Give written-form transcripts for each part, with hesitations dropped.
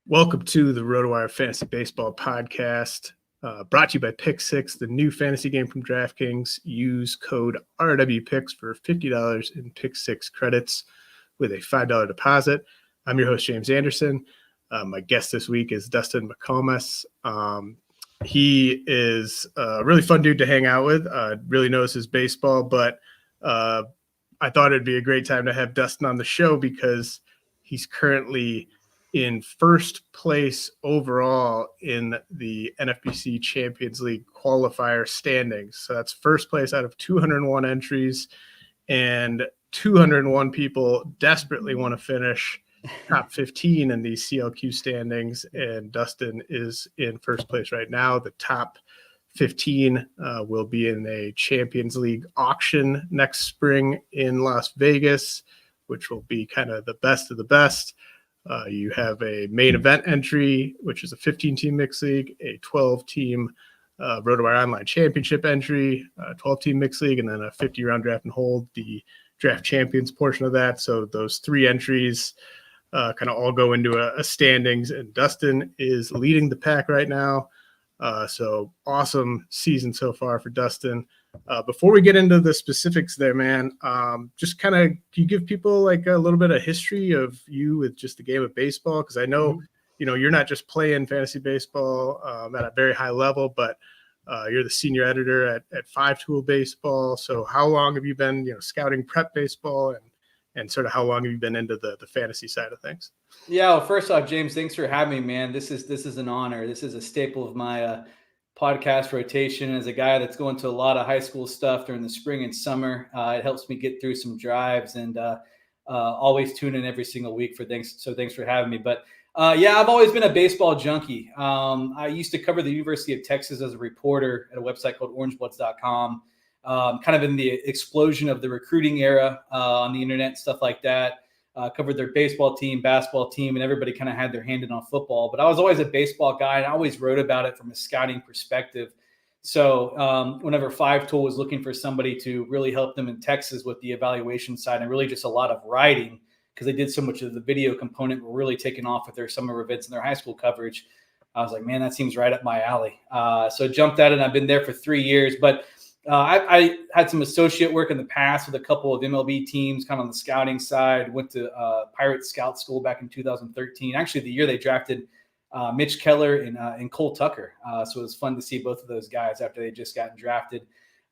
Welcome to the RotoWire Fantasy Baseball Podcast, brought to you by Pick Six, the new fantasy game from DraftKings. Use code RWPicks for $50 in Pick Six credits with a $5 deposit. I'm your host, James Anderson. My guest this week is Dustin McComas. He is a really fun dude to hang out with, really knows his baseball, but I thought it'd be a great time to have Dustin on the show because he's currently in first place overall in the NFBC Champions League Qualifier standings. So that's first place out of 201 entries, and 201 people desperately want to finish top 15 in these CLQ standings, and Dustin is in first place right now. The top 15 will be in a Champions League auction next spring in Las Vegas, which will be kind of the best of the best. You have a main event entry, which is a 15-team mixed league, a 12-team RotoWire Online Championship entry, a 12-team mixed league, and then a 50-round draft and hold, the draft champions portion of that. So those three entries kind of all go into a standings, and Dustin is leading the pack right now. So awesome season so far for Dustin. Before we get into the specifics there, man, just kind of, can you give people like a little bit of history of you with just the game of baseball? Because I know, you're not just playing fantasy baseball at a very high level, but you're the senior editor at Five Tool Baseball. So how long have you been, scouting prep baseball, and sort of how long have you been into the fantasy side of things? Yeah, well, first off, James, thanks for having me, man. This is an honor. This is a staple of my podcast rotation. As a guy that's going to a lot of high school stuff during the spring and summer, it helps me get through some drives, and always tune in every single week for things. So thanks for having me. But yeah, I've always been a baseball junkie. I used to cover the University of Texas as a reporter at a website called orangebloods.com, kind of in the explosion of the recruiting era on the internet, stuff like that. Covered their baseball team, basketball team, and everybody kind of had their hand in on football. But I was always a baseball guy, and I always wrote about it from a scouting perspective. So whenever Five Tool was looking for somebody to really help them in Texas with the evaluation side, and really just a lot of writing, because they did so much of the video component, were really taking off with their summer events and their high school coverage, I was like, man, that seems right up my alley. So jumped at it, and I've been there for 3 years. But I had some associate work in the past with a couple of MLB teams, kind of on the scouting side. Went to Pirates Scout School back in 2013. Actually, the year they drafted Mitch Keller and Cole Tucker. So it was fun to see both of those guys after they just gotten drafted.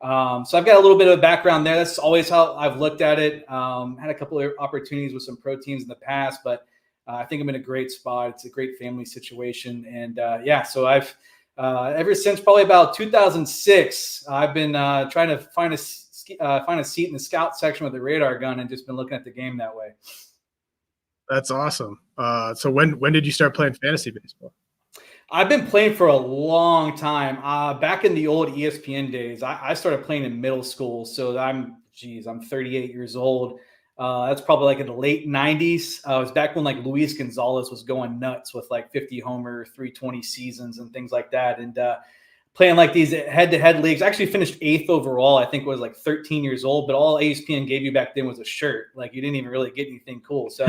So I've got a little bit of a background there. That's always how I've looked at it. Had a couple of opportunities with some pro teams in the past, but I think I'm in a great spot. It's a great family situation. And yeah, so I've ever since probably about 2006, I've been trying to find a seat in the scout section with a radar gun, and just been looking at the game that way. That's awesome. So when did you start playing fantasy baseball? I've been playing for a long time. Back in the old ESPN days, I started playing in middle school. So I'm 38 years old. That's probably like in the late 90s. It was back when like Luis Gonzalez was going nuts with like 50 homer, 320 seasons and things like that. And playing like these head-to-head leagues. I actually finished 8th overall. I think it was like 13 years old, but all ESPN gave you back then was a shirt. Like you didn't even really get anything cool. So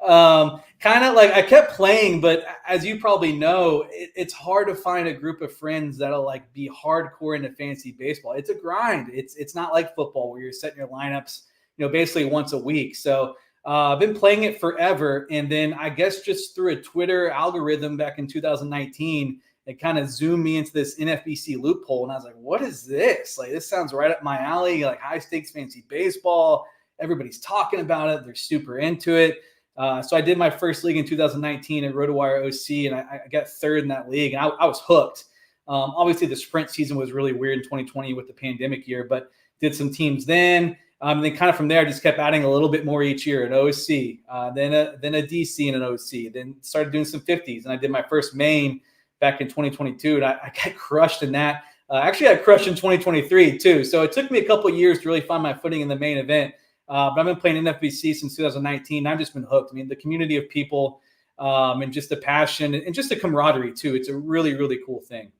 kind of like I kept playing, but as you probably know, it's hard to find a group of friends that'll like be hardcore into fantasy baseball. It's a grind. It's not like football where you're setting your lineups, basically once a week. So I've been playing it forever. And then I guess just through a Twitter algorithm back in 2019, it kind of zoomed me into this NFBC loophole. And I was like, what is this? Like, this sounds right up my alley, like high stakes fantasy baseball. Everybody's talking about it. They're super into it. So I did my first league in 2019 at RotoWire OC, and I got 3rd in that league. And I was hooked. Obviously, the sprint season was really weird in 2020 with the pandemic year, but did some teams then. And then kind of from there, I just kept adding a little bit more each year, an OC, then a DC and an OC, then started doing some 50s. And I did my first main back in 2022, and I got crushed in that. Actually, I got crushed in 2023 too. So it took me a couple of years to really find my footing in the main event. But I've been playing NFBC since 2019. I've just been hooked. I mean, the community of people and just the passion and just the camaraderie too. It's a really, really cool thing.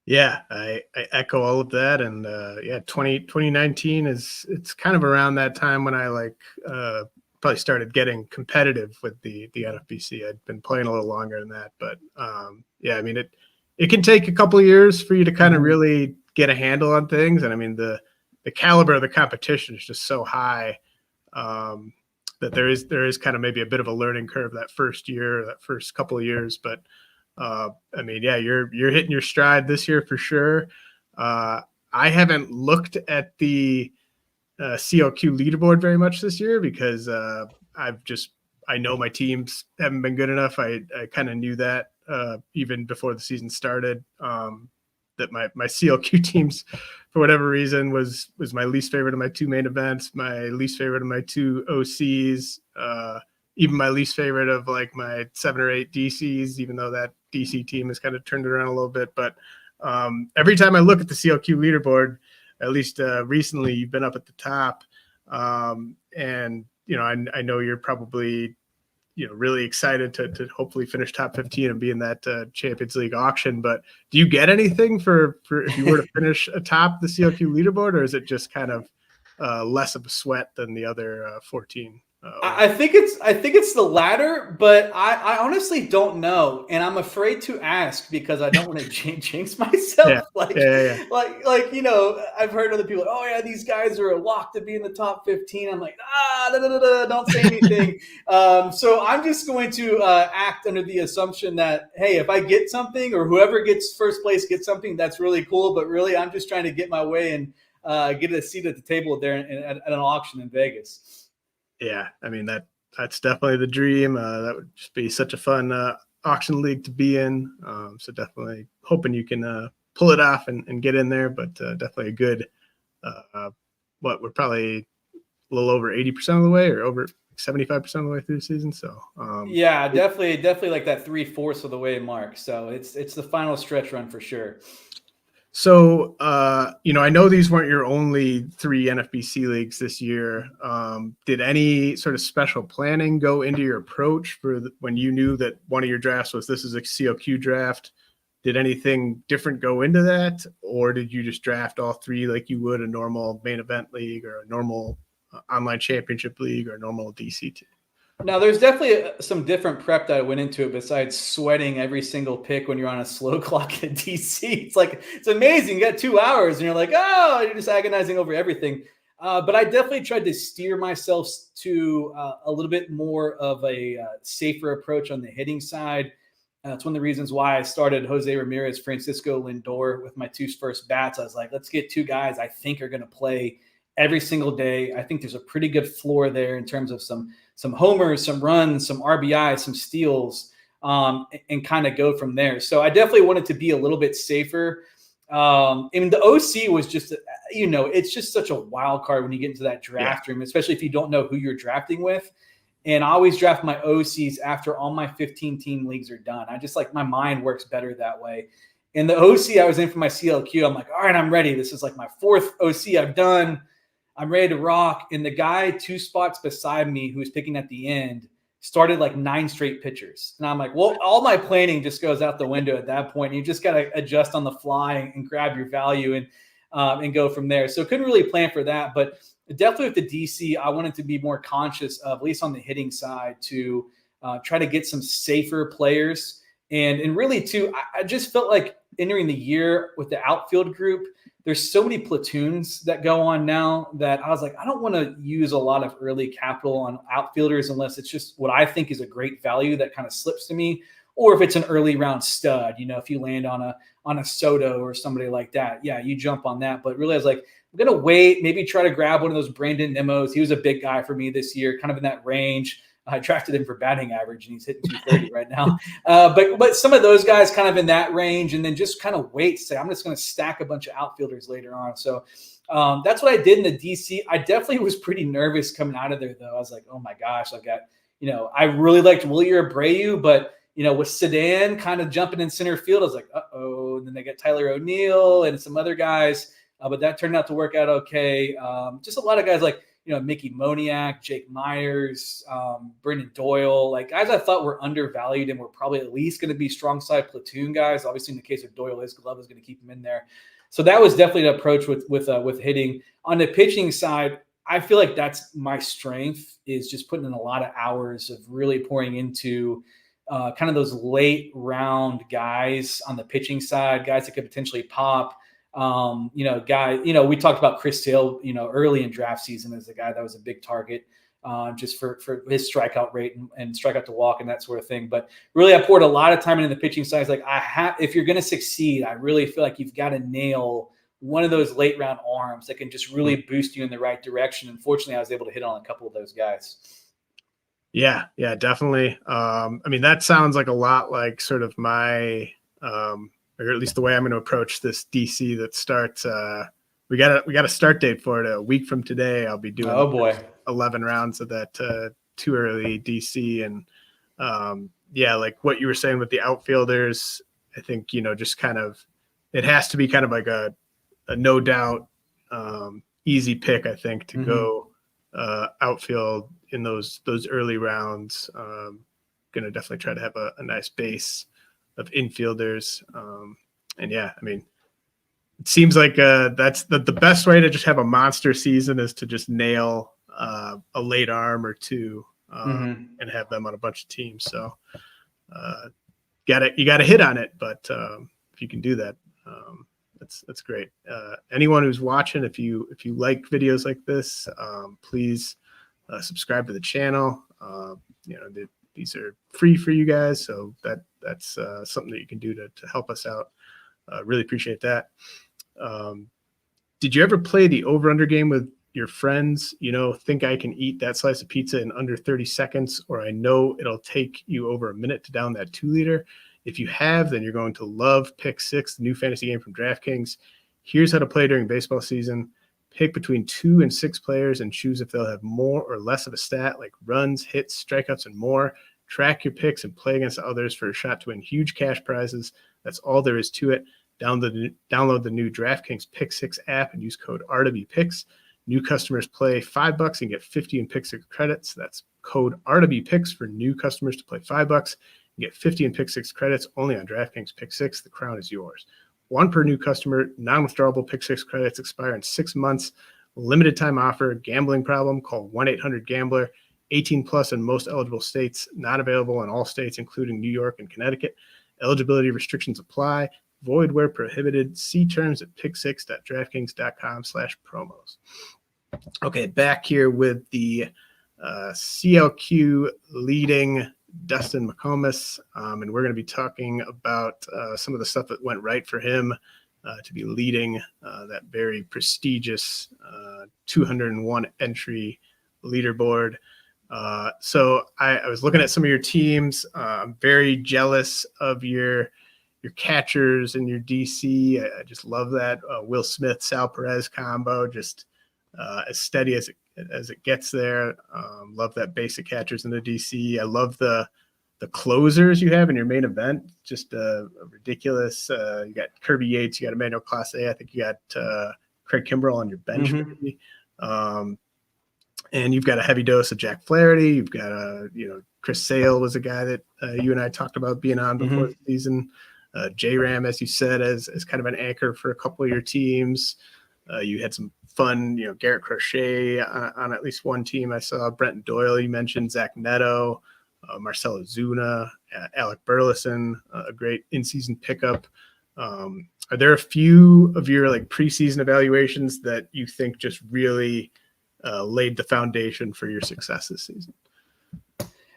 Yeah, I echo all of that. And 2019 it's kind of around that time when I probably started getting competitive with the NFBC. I'd been playing a little longer than that, but yeah, I mean, it can take a couple of years for you to kind of really get a handle on things. And I mean, the caliber of the competition is just so high that there is kind of maybe a bit of a learning curve that first year, that first couple of years. But I mean, yeah, you're hitting your stride this year for sure. I haven't looked at the CLQ leaderboard very much this year because I know my teams haven't been good enough. I kind of knew that even before the season started, that my CLQ teams, for whatever reason, was my least favorite of my two main events, my least favorite of my two OCs, even my least favorite of like my 7 or 8 DCs, even though that DC team has kind of turned it around a little bit. But every time I look at the CLQ leaderboard, at least recently, you've been up at the top. And, I know you're probably, really excited to hopefully finish top 15 and be in that Champions League auction. But do you get anything for if you were to finish atop the CLQ leaderboard, or is it just kind of less of a sweat than the other 14? I think it's the latter, but I honestly don't know, and I'm afraid to ask because I don't want to jinx myself. Yeah. Like I've heard other people, oh yeah, these guys are locked to be in the top 15. I'm like, don't say anything. So I'm just going to act under the assumption that, hey, if I get something or whoever gets first place gets something, that's really cool. But really, I'm just trying to get my way and get a seat at the table there at an auction in Vegas. Yeah, I mean, that's definitely the dream. That would just be such a fun auction league to be in. So definitely hoping you can pull it off and get in there, but definitely a good, we're probably a little over 80% of the way or over 75% of the way through the season. So yeah, definitely like that 3/4 of the way mark. So it's the final stretch run for sure. So, I know these weren't your only 3 NFBC leagues this year. Did any sort of special planning go into your approach for when you knew that one of your drafts this is a CLQ draft? Did anything different go into that? Or did you just draft all 3 like you would a normal main event league or a normal online championship league or a normal DC team? Now, there's definitely some different prep that went into it besides sweating every single pick when you're on a slow clock in DC. It's amazing. You got 2 hours and you're like, oh, you're just agonizing over everything. But I definitely tried to steer myself to a little bit more of a safer approach on the hitting side. That's one of the reasons why I started Jose Ramirez, Francisco Lindor with my 2 first bats. I was like, let's get 2 guys I think are going to play every single day. I think there's a pretty good floor there in terms of some homers, some runs, some RBI, some steals, and kind of go from there. So I definitely wanted to be a little bit safer. I mean, the OC was just, it's just such a wild card when you get into that draft room, especially if you don't know who you're drafting with. And I always draft my OCs after all my 15-team leagues are done. I just my mind works better that way. And the OC I was in for my CLQ, I'm like, all right, I'm ready. This is like my 4th OC I've done. I'm ready to rock. And the guy 2 spots beside me who was picking at the end started like 9 straight pitchers. And I'm like, well, all my planning just goes out the window at that point. You just got to adjust on the fly and grab your value and go from there. So couldn't really plan for that. But definitely with the DC, I wanted to be more conscious of, at least on the hitting side, to try to get some safer players. And really, too, I just felt like entering the year with the outfield group, there's so many platoons that go on now that I was like, I don't want to use a lot of early capital on outfielders unless it's just what I think is a great value that kind of slips to me, or if it's an early round stud. If you land on a Soto or somebody like that, yeah, you jump on that. But really, I was like, I'm gonna wait, maybe try to grab one of those Brandon Nemos. He was a big guy for me this year, kind of in that range. I drafted him for batting average, and he's hitting 230 right now. But some of those guys kind of in that range, and then just kind of wait. Say, I'm just going to stack a bunch of outfielders later on. So that's what I did in the DC. I definitely was pretty nervous coming out of there, though. I was like, oh my gosh, I got, I really liked Wilyer Abreu, but with Ceddanne kind of jumping in center field, I was like, uh-oh. And then they got Tyler O'Neill and some other guys, but that turned out to work out okay. Just a lot of guys like, Mickey Moniak, Jake Myers, Brendan Doyle, like guys I thought were undervalued and were probably at least going to be strong side platoon guys. Obviously, in the case of Doyle, his glove is going to keep him in there. So that was definitely an approach with hitting. On the pitching side, I feel like that's my strength, is just putting in a lot of hours of really pouring into kind of those late round guys on the pitching side, guys that could potentially pop. We talked about Chris Sale, early in draft season as a guy that was a big target, just for his strikeout rate and strikeout to walk and that sort of thing. But really, I poured a lot of time into the pitching side. Like, if you're going to succeed, I really feel like you've got to nail one of those late round arms that can just really boost you in the right direction. Unfortunately, I was able to hit on a couple of those guys. Yeah, definitely. That sounds like a lot like sort of my, or at least the way I'm going to approach this DC that starts. We got a start date for it a week from today. I'll be doing 11 rounds of that too early DC, and like what you were saying with the outfielders, I think just kind of it has to be kind of like a no doubt easy pick, I think, to go outfield in those early rounds. Going to definitely try to have a nice base of infielders. It seems like that's the best way to just have a monster season is to just nail a late arm or two and have them on a bunch of teams. So you got to hit on it, but if you can do that, that's great. Anyone who's watching, if you like videos like this, please subscribe to the channel. These are free for you guys, so that's something that you can do to help us out. Really appreciate that. Did you ever play the over-under game with your friends? Think I can eat that slice of pizza in under 30 seconds, or I know it'll take you over a minute to down that 2-liter. If you have, then you're going to love Pick 6, the new fantasy game from DraftKings. Here's how to play during baseball season. Pick between 2 and 6 players and choose if they'll have more or less of a stat like runs, hits, strikeouts, and more. Track your picks and play against others for a shot to win huge cash prizes. That's all there is to it. Download the new DraftKings Pick 6 app and use code RWPicks. New customers play $5 and get 50 in Pick 6 credits. That's code RWPicks for new customers to play $5 and get 50 in Pick 6 credits only on DraftKings Pick 6. The crown is yours. One per new customer. Non-withdrawable Pick 6 credits expire in 6 months. Limited time offer. Gambling problem? Call 1-800-GAMBLER. 18 plus in most eligible states. Not available in all states, including New York and Connecticut. Eligibility restrictions apply. Void where prohibited. See terms at pick6.draftkings.com/promos. Okay, back here with the CLQ leading Dustin McComas, and we're going to be talking about some of the stuff that went right for him to be leading that very prestigious 201 entry leaderboard. So I was looking at some of your teams. I'm very jealous of your catchers and your DC. I just love that Will Smith, Sal Perez combo, just as steady as it gets there. Love that base of catchers in the DC. I love the closers you have in your main event. Just ridiculous. You got Kirby Yates, you got Emmanuel Clase. I think you got Craig Kimbrell on your bench. Maybe. And you've got a heavy dose of Jack Flaherty. You've got Chris Sale was a guy that you and I talked about being on before the season. J-Ram, as you said, as kind of an anchor for a couple of your teams. You had some fun, Garrett Crochet on at least one team. I saw Brenton Doyle, you mentioned Zach Neto, Marcell Ozuna, Alec Burleson, a great in-season pickup. Are there a few of your preseason evaluations that you think just really laid the foundation for your success this season?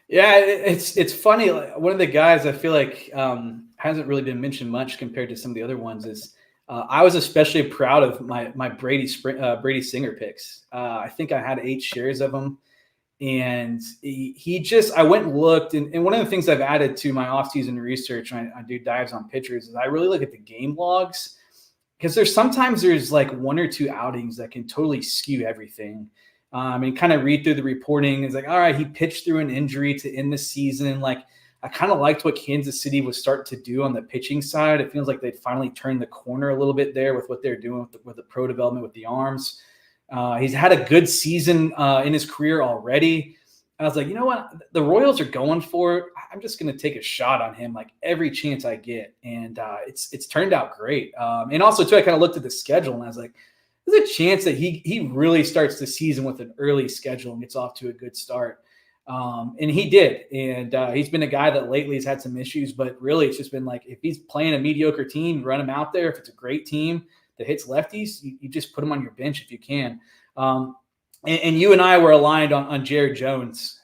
Yeah, it's funny. One of the guys I feel like hasn't really been mentioned much compared to some of the other ones is I was especially proud of my Brady Singer picks. I think I had 8 shares of him, and I went and looked. And one of the things I've added to my offseason research when I do dives on pitchers is I really look at the game logs, because there's 1 or 2 outings that can totally skew everything. And kind of read through the reporting. It's all right, he pitched through an injury to end the season. I kind of liked what Kansas City was starting to do on the pitching side. It feels like they'd finally turned the corner a little bit there with what they're doing with the pro development with the arms. He's had a good season in his career already. I was like, you know what? The Royals are going for it. I'm just going to take a shot on him every chance I get. And it's turned out great. And also, too, I kind of looked at the schedule and I was like, there's a chance that he really starts the season with an early schedule and gets off to a good start. And he did. And he's been a guy that lately has had some issues, but really it's just been like, if he's playing a mediocre team, run him out there. If it's a great team that hits lefties, you just put him on your bench if you can. And you and I were aligned on Jared Jones.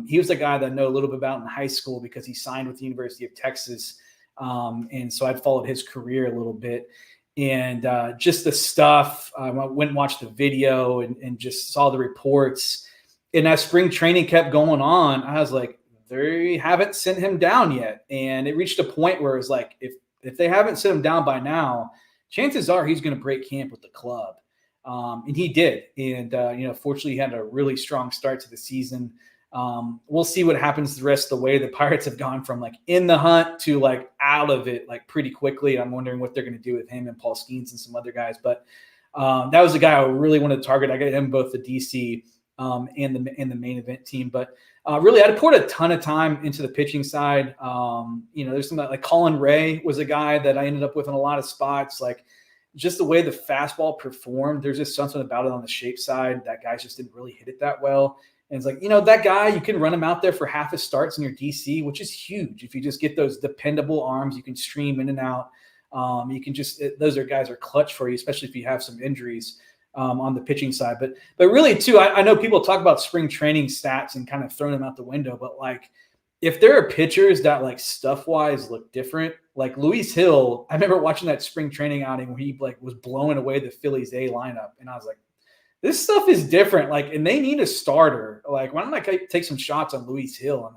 He was a guy that I know a little bit about in high school because he signed with the University of Texas. And so I'd followed his career a little bit. And just the stuff, I went and watched the video and just saw the reports. And as spring training kept going on, I was like, they haven't sent him down yet. And it reached a point where it was like, if they haven't sent him down by now, chances are he's going to break camp with the club. And he did. And, fortunately, he had a really strong start to the season. We'll see what happens the rest of the way. The Pirates have gone from like in the hunt to like out of it like pretty quickly. I'm wondering what they're going to do with him and Paul Skeens and some other guys. But that was a guy I really wanted to target. I got him both the DC and the main event team. But really, I poured a ton of time into the pitching side. There's some like Colin Ray was a guy that I ended up with in a lot of spots. Like just the way the fastball performed, there's just something about it on the shape side. That guy just didn't really hit it that well. And it's like, that guy, you can run him out there for half his starts in your DC, which is huge. If you just get those dependable arms, you can stream in and out. You can those guys are clutch for you, especially if you have some injuries on the pitching side. But really, too, I know people talk about spring training stats and kind of throwing them out the window. But, like, if there are pitchers that, like, stuff-wise look different, like Luis Hill, I remember watching that spring training outing where he, like, was blowing away the Phillies A lineup. And I was like, this stuff is different. Like, and they need a starter. Like, why don't I take some shots on Luis Hill?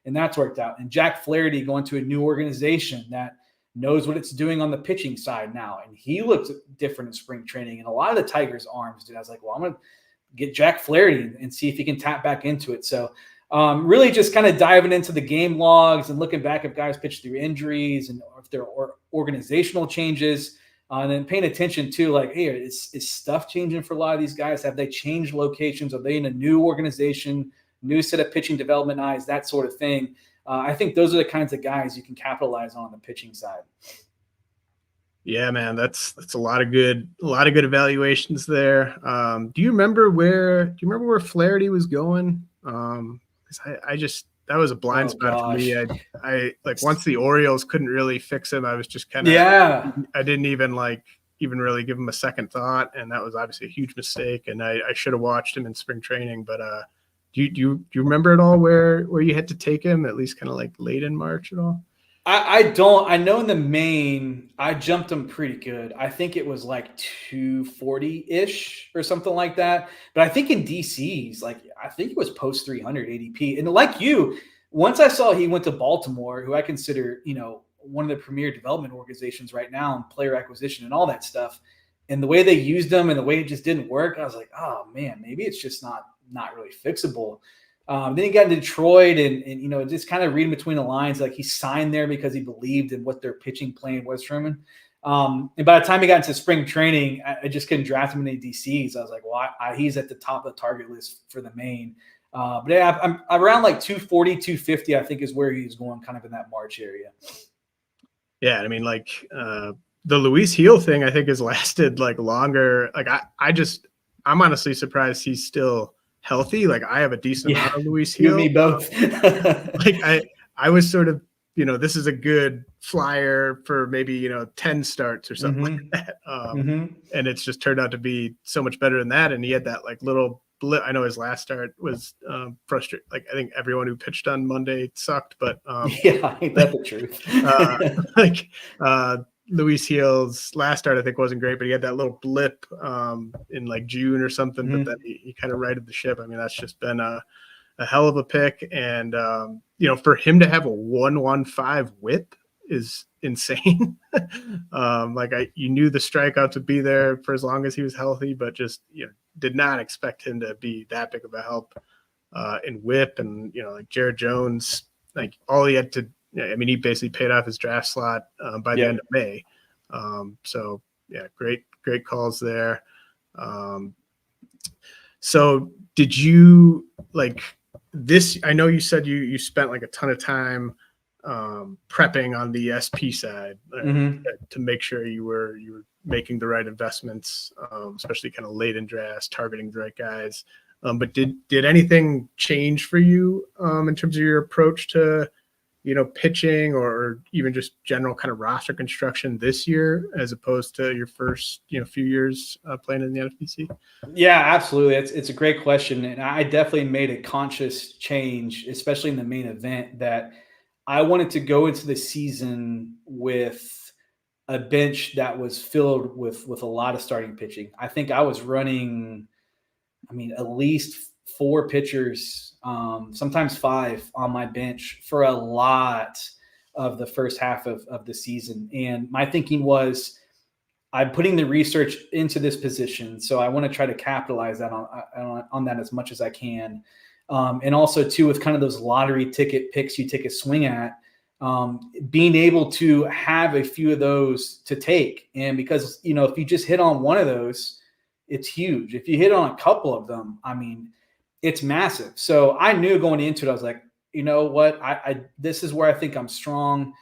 And that's worked out. And Jack Flaherty going to a new organization that knows what it's doing on the pitching side now. And he looked different in spring training. And a lot of the Tigers' arms, dude, I was like, well, I'm going to get Jack Flaherty and see if he can tap back into it. So really just kind of diving into the game logs and looking back if guys pitched through injuries and if there are organizational changes. And then paying attention to, like, hey, is stuff changing for a lot of these guys? Have they changed locations? Are they in a new organization, new set of pitching development eyes, that sort of thing? I think those are the kinds of guys you can capitalize on the pitching side. Yeah, man, that's a lot of good evaluations there. Do you remember where Flaherty was going? That was a blind spot for me. I like once the Orioles couldn't really fix him, I was just kind of I didn't even really give him a second thought, and that was obviously a huge mistake. And I should have watched him in spring training. But do you remember at all where you had to take him, at least kind of like late in March at all? I don't. I know in the main, I jumped him pretty good. I think it was like 240-ish or something like that. But I think in DC's, like, I think it was post 300 ADP. And like you, once I saw he went to Baltimore, who I consider, one of the premier development organizations right now in player acquisition and all that stuff, and the way they used them and the way it just didn't work, I was like, oh man, maybe it's just not really fixable. Then he got into Detroit and just kind of reading between the lines, like he signed there because he believed in what their pitching plan was from him. And by the time he got into spring training, I just couldn't draft him in any DCs. I was like, well, he's at the top of the target list for the main. But yeah, I'm around like 240, 250, I think is where he's going kind of in that March area. Yeah. I mean, like the Luis Hill thing, I think has lasted like longer. Like I'm honestly surprised he's still healthy. Like I have a decent amount of Luis Hill. You and me both. Like I was sort of, this is a good flyer for maybe, 10 starts or something like that. And it's just turned out to be so much better than that. And he had that like little blip. I know his last start was frustrating. Like I think everyone who pitched on Monday sucked, but ain't that the truth? Luis Hill's last start, I think, wasn't great, but he had that little blip in like June or something, but then he kind of righted the ship. I mean, that's just been a hell of a pick. And, for him to have a 1.15 whip is insane. You knew the strikeouts would be there for as long as he was healthy, but just, did not expect him to be that big of a help in whip. And, like Jared Jones, like all he had to, he basically paid off his draft slot by the end of May. So yeah, great calls there. So did you like this? I know you said you spent like a ton of time prepping on the SP side to make sure you were making the right investments, especially kind of late in drafts, targeting the right guys. But did anything change for you in terms of your approach to, pitching or even just general kind of roster construction this year, as opposed to your first, few years playing in the NFBC? Yeah, absolutely. It's a great question. And I definitely made a conscious change, especially in the main event, that I wanted to go into the season with a bench that was filled with a lot of starting pitching. I think I was running, at least 4 pitchers, sometimes 5 on my bench for a lot of the first half of the season. And my thinking was, I'm putting the research into this position, so I want to try to capitalize that on that as much as I can. And also, too, with kind of those lottery ticket picks you take a swing at, being able to have a few of those to take. And because, if you just hit on one of those, it's huge. If you hit on a couple of them, it's massive. So I knew going into it, I was like, you know what, this is where I think I'm strong.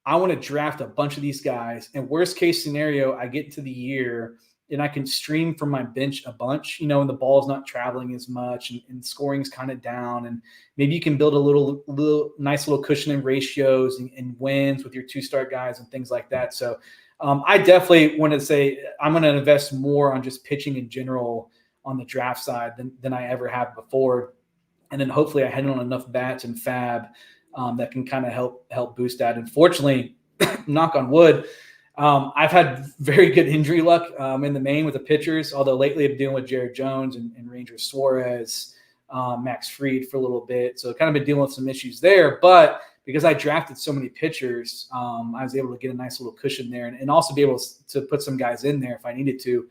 I want to draft a bunch of these guys. And worst case scenario, I get into the year and I can stream from my bench a bunch, and the ball's not traveling as much and scoring's kind of down. And maybe you can build a little nice little cushion in ratios and wins with your 2-star guys and things like that. So I definitely want to say I'm going to invest more on just pitching in general on the draft side than I ever have before. And then hopefully I had on enough bats and fab that can kind of help boost that. Unfortunately, knock on wood, I've had very good injury luck in the main with the pitchers, although lately I've been dealing with Jared Jones and Ranger Suarez, Max Fried for a little bit. So kind of been dealing with some issues there. But because I drafted so many pitchers, I was able to get a nice little cushion there and also be able to put some guys in there if I needed to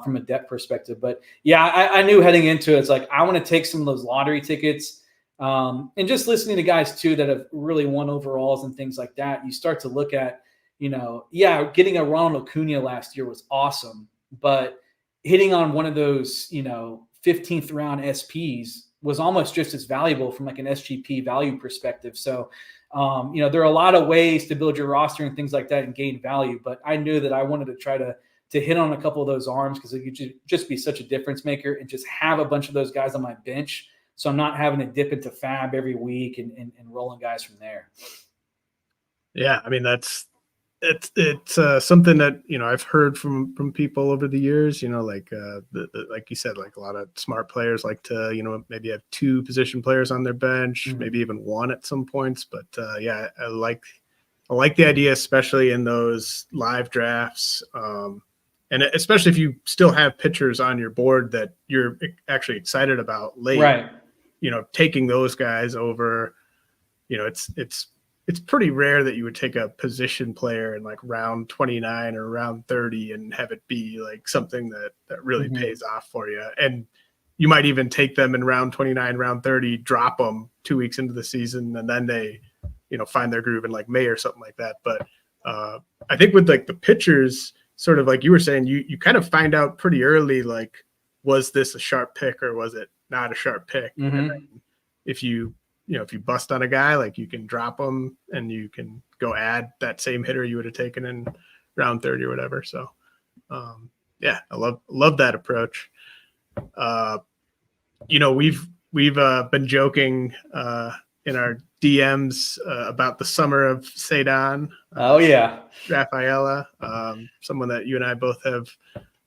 from a depth perspective. But yeah, I knew heading into it, it's like I want to take some of those lottery tickets. And just listening to guys too that have really won overalls and things like that, you start to look at, getting a Ronald Acuna last year was awesome, but hitting on one of those, 15th round SPs was almost just as valuable from like an SGP value perspective. So, there are a lot of ways to build your roster and things like that and gain value, but I knew that I wanted to try to hit on a couple of those arms because it could just be such a difference maker and just have a bunch of those guys on my bench. So I'm not having to dip into fab every week and rolling guys from there. Yeah. It's something that, I've heard from people over the years, like you said, like a lot of smart players like to, maybe have 2 position players on their bench, maybe even 1 at some points. But yeah, I like the idea, especially in those live drafts. And especially if you still have pitchers on your board that you're actually excited about late, right? Taking those guys over, it's pretty rare that you would take a position player in like round 29 or round 30 and have it be like something that really pays off for you. And you might even take them in round 29, round 30, drop them 2 weeks into the season, and then they, find their groove in like May or something like that. But I think with like the pitchers, sort of like you were saying, you kind of find out pretty early, like, was this a sharp pick or was it not a sharp pick? And then if you bust on a guy, like you can drop them and you can go add that same hitter you would have taken in round 30 or whatever. So yeah, I love that approach. We've been joking in our DMs about the Summer of Ceddanne. Oh yeah. Rafaela, someone that you and I both have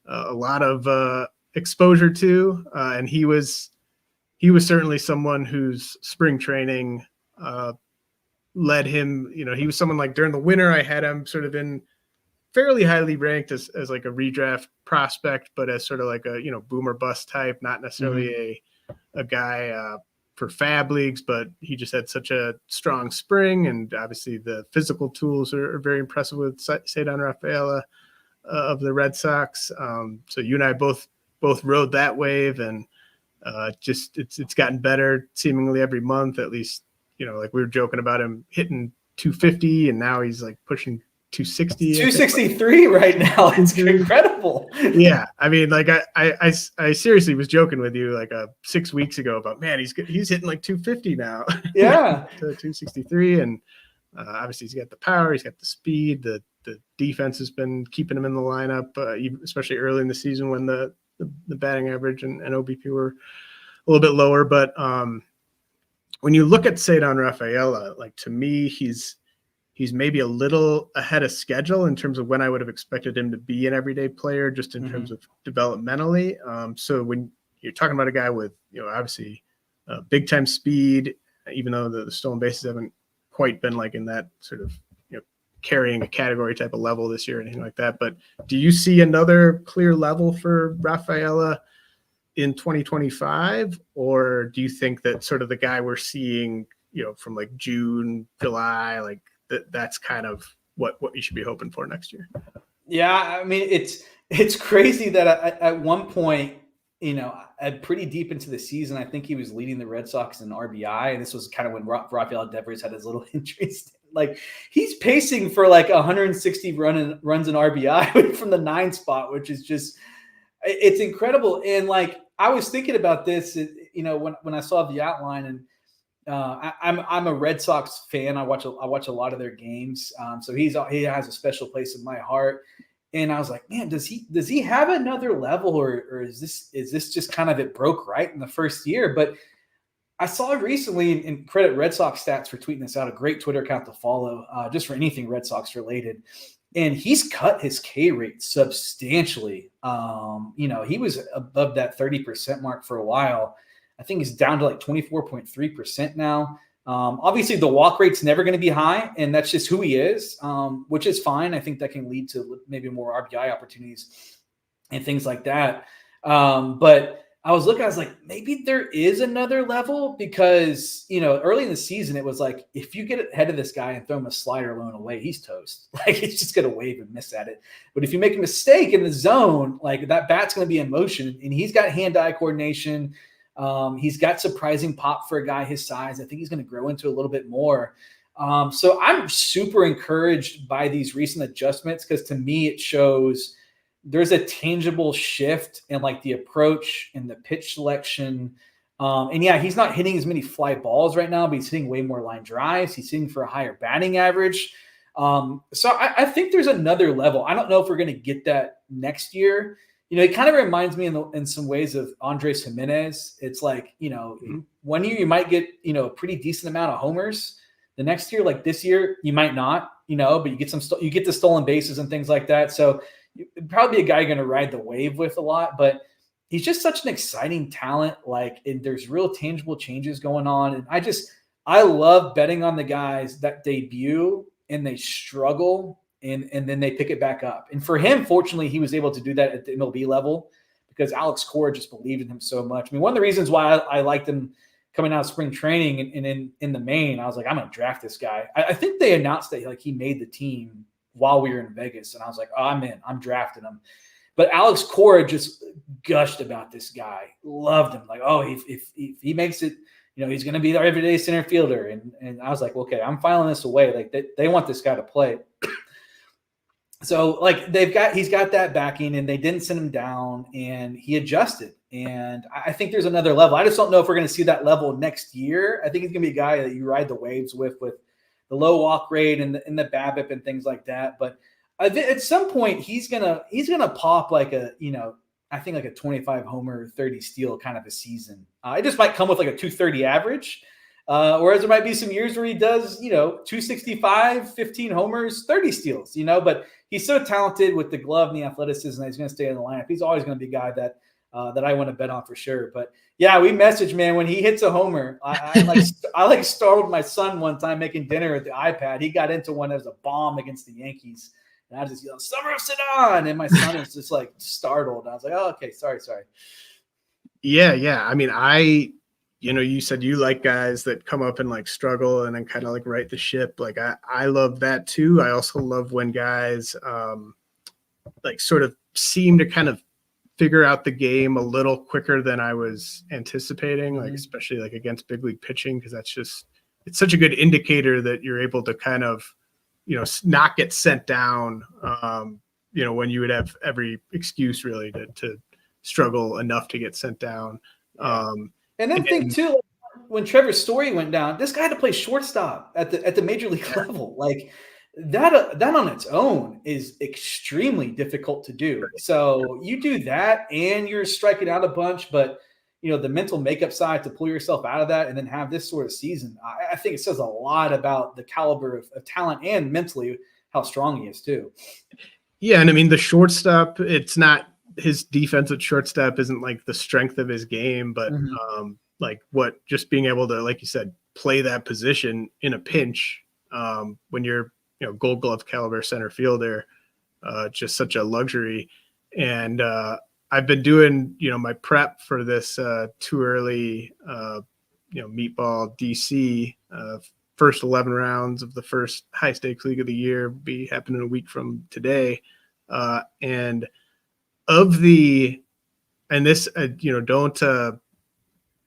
a lot of exposure to. And he was certainly someone whose spring training led him, he was someone like during the winter, I had him sort of in fairly highly ranked as like a redraft prospect, but as sort of like a, boomer bust type, not necessarily a guy for fab leagues, but he just had such a strong spring. And obviously the physical tools are very impressive with Ceddanne Rafaela of the Red Sox. So you and I both rode that wave, and it's gotten better seemingly every month, at least, like we were joking about him hitting 250 and now he's like pushing 260, 263 right now. It's incredible. Yeah, I mean, like I seriously was joking with you like 6 weeks ago about, man, he's hitting like 250 now. Yeah. To 263, and Obviously, he's got the power, he's got the speed, the defense has been keeping him in the lineup, especially early in the season when the batting average and OBP were a little bit lower. But when you look at Ceddanne Rafaela, like, to me, he's maybe a little ahead of schedule in terms of when I would have expected him to be an everyday player, just in terms of developmentally. So when you're talking about a guy with, obviously big time speed, even though the stolen bases haven't quite been like in that sort of, carrying a category type of level this year or anything like that. But do you see another clear level for Rafaela in 2025? Or do you think that sort of the guy we're seeing, from like June, July, like that's kind of what you should be hoping for next year? Yeah. I mean, it's crazy that at one point, pretty deep into the season, I think he was leading the Red Sox in RBI. And this was kind of when Rafael Devers had his little injuries. Like, he's pacing for like 160 runs in RBI from the 9 spot, which is just, it's incredible. And like, I was thinking about this, when I saw the outline, and I'm a Red Sox fan. I watch a lot of their games. So he has a special place in my heart. And I was like, man, does he have another level, or is this just kind of, it broke right in the first year? But I saw recently, and credit Red Sox Stats for tweeting this out, a great Twitter account to follow, just for anything Red Sox related. And he's cut his K rate substantially. He was above that 30% mark for a while. I think he's down to like 24.3% now. Obviously, the walk rate's never going to be high, and that's just who he is, which is fine. I think that can lead to maybe more RBI opportunities and things like that. But I was looking, I was like, maybe there is another level, because, early in the season, it was like, if you get ahead of this guy and throw him a slider alone away, he's toast. Like, he's just going to wave and miss at it. But if you make a mistake in the zone, like, that bat's going to be in motion, and he's got hand-eye coordination. He's got surprising pop for a guy his size. I think he's going to grow into a little bit more. So I'm super encouraged by these recent adjustments, because to me, it shows there's a tangible shift in like the approach and the pitch selection. And yeah, he's not hitting as many fly balls right now, but he's hitting way more line drives. He's hitting for a higher batting average. So I think there's another level. I don't know if we're going to get that next year. It kind of reminds me in some ways of Andres Jimenez. It's like, 1 year you might get, a pretty decent amount of homers. The next year, like this year, you might not, but you get you get the stolen bases and things like that. So probably a guy you're going to ride the wave with a lot, but he's just such an exciting talent. Like, and there's real tangible changes going on. And I love betting on the guys that debut and they struggle and then they pick it back up. And for him, fortunately, he was able to do that at the MLB level, because Alex Cora just believed in him so much. I mean, one of the reasons why I liked him coming out of spring training and in the main, I was like, I'm going to draft this guy. I think they announced that like he made the team while we were in Vegas, and I was like, oh, I'm in. I'm drafting him. But Alex Cora just gushed about this guy, loved him. Like, oh, if he makes it, he's going to be our everyday center fielder. And I was like, okay, I'm filing this away. Like they want this guy to play. So like he's got that backing, and they didn't send him down, and he adjusted. And I think there's another level. I just don't know if we're going to see that level next year. I think he's going to be a guy that you ride the waves with the low walk rate and the BABIP and things like that. But at some point he's gonna pop like I think like a 25 homer, 30 steal kind of a season. It just might come with like a 230 average. Whereas there might be some years where he does, 265, 15 homers, 30 steals, but he's so talented with the glove and the athleticism that he's going to stay in the lineup. He's always going to be a guy that I want to bet on for sure. But yeah, we messaged, man, when he hits a homer, I startled my son one time making dinner at the iPad. He got into one as a bomb against the Yankees. And I just yelled, Summer of Ceddanne. And my son is just like startled. I was like, oh, okay, sorry. Yeah. I mean, you said you like guys that come up and like struggle and then kind of like right the ship. Like I love that too. I also love when guys like sort of seem to kind of figure out the game a little quicker than I was anticipating, like especially like against big league pitching, because it's such a good indicator that you're able to kind of, not get sent down, when you would have every excuse really to struggle enough to get sent down. And then think too, when Trevor Story went down, this guy had to play shortstop at the major league level. Like that on its own is extremely difficult to do. So you do that and you're striking out a bunch, but the mental makeup side to pull yourself out of that and then have this sort of season, I think it says a lot about the caliber of talent and mentally how strong he is too. Yeah. And I mean, the shortstop, it's not his defense at shortstop isn't like the strength of his game, but like just being able to, like you said, play that position in a pinch when you're, Gold Glove caliber center fielder, just such a luxury. And I've been doing, my prep for this too early, meatball DC first 11 rounds of the first high stakes league of the year be happening a week from today. And of the, and this,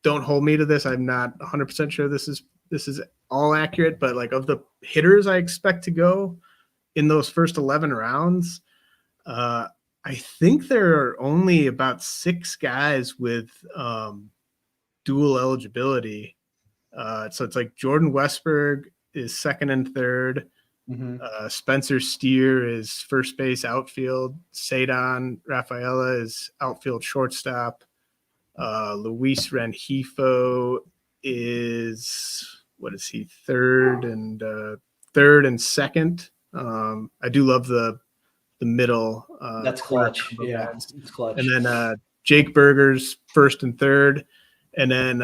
don't hold me to this. I'm not 100% sure this is all accurate, but like of the hitters I expect to go in those first 11 rounds, I think there are only about 6 guys with dual eligibility. So it's like Jordan Westberg is second and third. Spencer Steer is first base outfield. Ceddanne Rafaela is outfield shortstop. Luis Rengifo is, what is he, third and second. I do love the middle. That's clutch. Yeah, it's clutch. And then Jake Berger's first and third. And then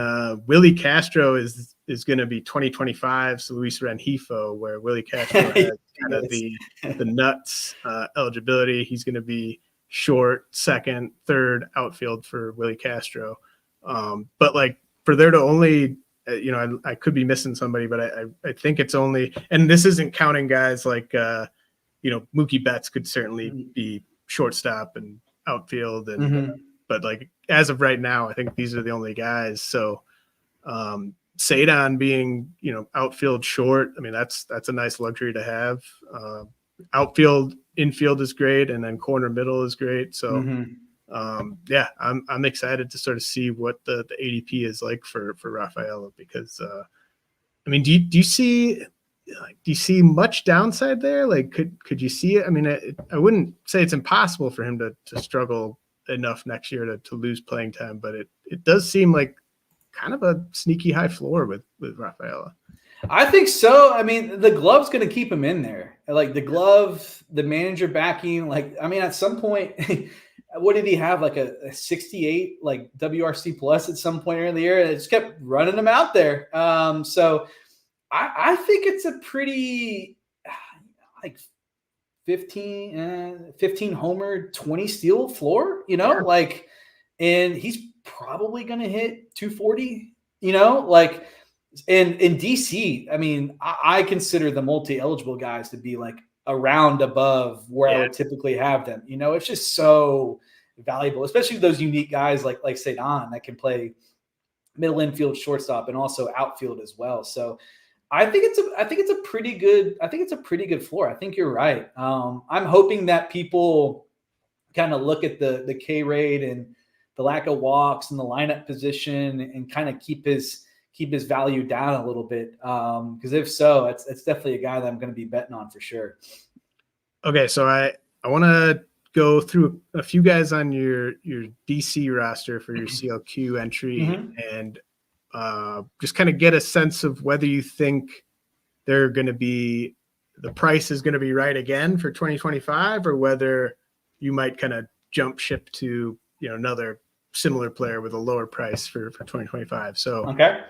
Willie Castro is going to be 2025. So Luis Rengifo, where Willie Castro has kind of the nuts eligibility. He's going to be short, second, third outfield for Willie Castro. But like for there to only, I could be missing somebody, but I think it's only, and this isn't counting guys like, Mookie Betts could certainly be shortstop and outfield. And, but like, as of right now, I think these are the only guys. So Ceddanne being, outfield short, I mean, that's a nice luxury to have. Outfield, infield is great, and then corner middle is great. So yeah, I'm excited to sort of see what the ADP is like for Rafaela, because I mean, do you see much downside there? Like, could you see it? I mean, I wouldn't say it's impossible for him to struggle enough next year to lose playing time, but it does seem like kind of a sneaky high floor with Rafaela. I think so. I mean, the glove's going to keep him in there. Like the glove, the manager backing. Like, I mean, at some point, what did he have? Like a 68, like WRC plus at some point in the year. It just kept running him out there. So I think it's a pretty like 15 homer, 20 steal floor, like, and he's probably going to hit 240, like. And in DC, I mean, I consider the multi-eligible guys to be like around above where I would typically have them. It's just so valuable, especially those unique guys like Ceddanne that can play middle infield, shortstop, and also outfield as well. So I think it's a pretty good floor. I think you're right. I'm hoping that people kind of look at the K rate and the lack of walks and the lineup position and kind of keep his value down a little bit. Because if so, it's definitely a guy that I'm going to be betting on for sure. Okay. So I want to go through a few guys on your DC roster for your CLQ entry and just kind of get a sense of whether you think they're going to be, the price is going to be right again for 2025, or whether you might kind of jump ship to, another similar player with a lower price for 2025. So, okay.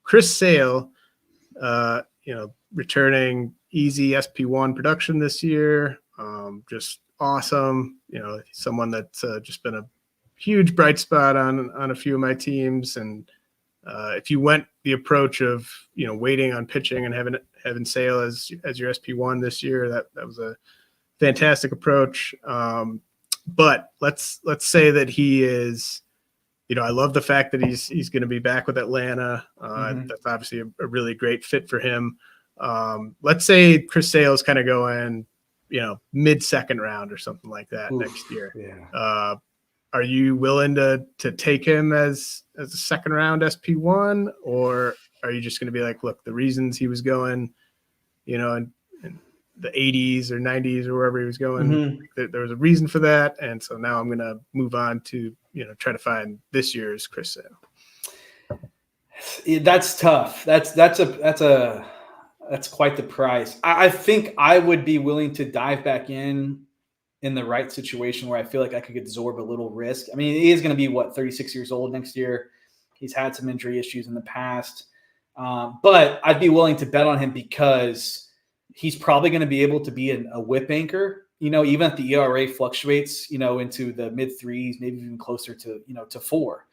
Chris Sale, returning easy SP1 production this year. Just awesome. Someone that's just been a huge bright spot on a few of my teams. And if you went the approach of, waiting on pitching and having Sale as your SP1 this year, that was a fantastic approach. But let's say that he is, I love the fact that he's going to be back with Atlanta. That's obviously a really great fit for him. Let's say Chris Sale is kind of going, mid-second round or something like that next year. Yeah. are you willing to take him as a second round SP1, or are you just going to be like, look, the reasons he was going, in the 80s or 90s or wherever he was going, there was a reason for that, and so now I'm going to move on to try to find this year's Chris Sale? That's tough. That's quite the price. I think I would be willing to dive back in the right situation where I feel like I could absorb a little risk. I mean, he is going to be 36 years old next year. He's had some injury issues in the past, but I'd be willing to bet on him because he's probably going to be able to be a whip anchor. Even if the ERA fluctuates, into the mid threes, maybe even closer to to 4.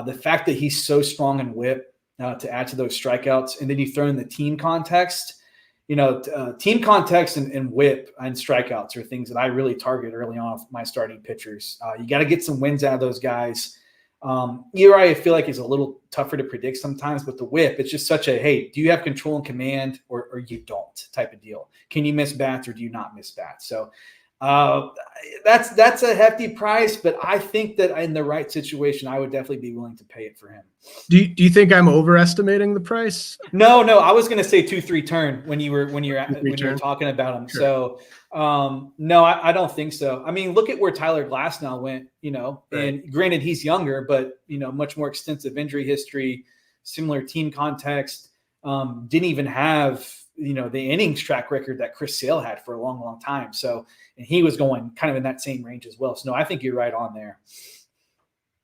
The fact that he's so strong in whip to add to those strikeouts, and then you throw in the team context. Team context and whip and strikeouts are things that I really target early on with my starting pitchers. You got to get some wins out of those guys. ERA, I feel like, is a little tougher to predict sometimes, but the whip, it's just such a, hey, do you have control and command or you don't type of deal? Can you miss bats or do you not miss bats? So that's a hefty price, but I think that in the right situation, I would definitely be willing to pay it for him. Do you think I'm overestimating the price? No, I was going to say 2-3 turn when you were talking about him. Sure. So no, I don't think so. I mean, look at where Tyler Glasnow went, right. And granted he's younger, but much more extensive injury history, similar team context, didn't even have the innings track record that Chris Sale had for a long, long time. So, and he was going kind of in that same range as well. So no, I think you're right on there.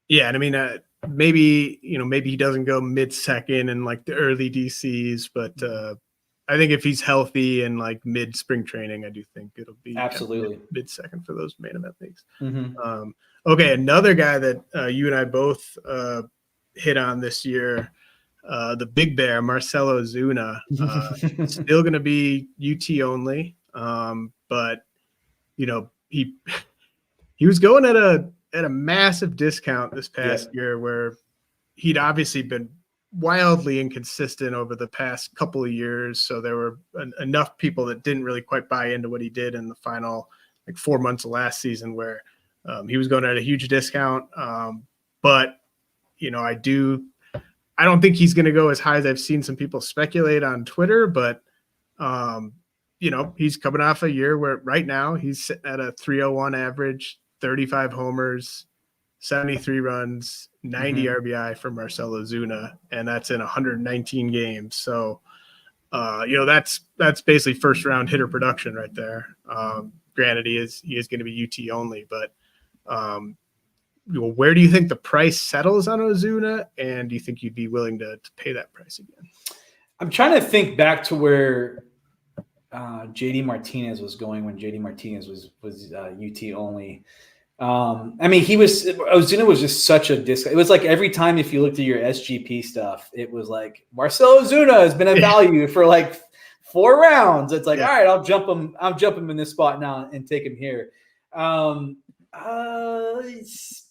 Yeah. And I mean, maybe he doesn't go mid-second in like the early DCs, but I think if he's healthy and like mid spring training, I do think it'll be absolutely mid-second for those main event leagues. Mm-hmm. Okay. Another guy that you and I both hit on this year, the big bear, Marcell Ozuna, still going to be UT only. But he was going at a massive discount this past year, where he'd obviously been wildly inconsistent over the past couple of years. So there were enough people that didn't really quite buy into what he did in the final 4 months of last season, where he was going at a huge discount. But I don't think he's going to go as high as I've seen some people speculate on Twitter, but he's coming off a year where right now he's sitting at a 301 average, 35 homers, 73 runs, 90 RBI for Marcell Ozuna, and that's in 119 games. So, that's basically first round hitter production right there. Granted, he is going to be UT only, but where do you think the price settles on Ozuna, and do you think you'd be willing to pay that price again? I'm trying to think back to where JD Martinez was going when JD Martinez was UT only. I mean, Ozuna was just such a discount. It was like every time if you looked at your SGP stuff, it was like Marcell Ozuna has been a value for 4 rounds. It's like, all right, I'll jump him in this spot now and take him here.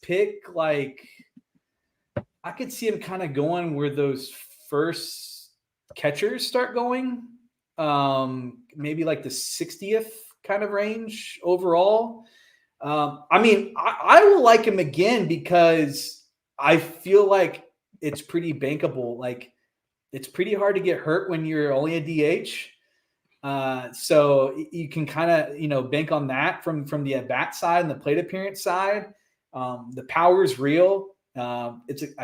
Pick I could see him kind of going where those first catchers start going. Maybe the 60th kind of range overall. I mean, I will like him again because I feel like it's pretty bankable. It's pretty hard to get hurt when you're only a DH. So you can kind of, bank on that from the at-bat side and the plate appearance side. The power is real. I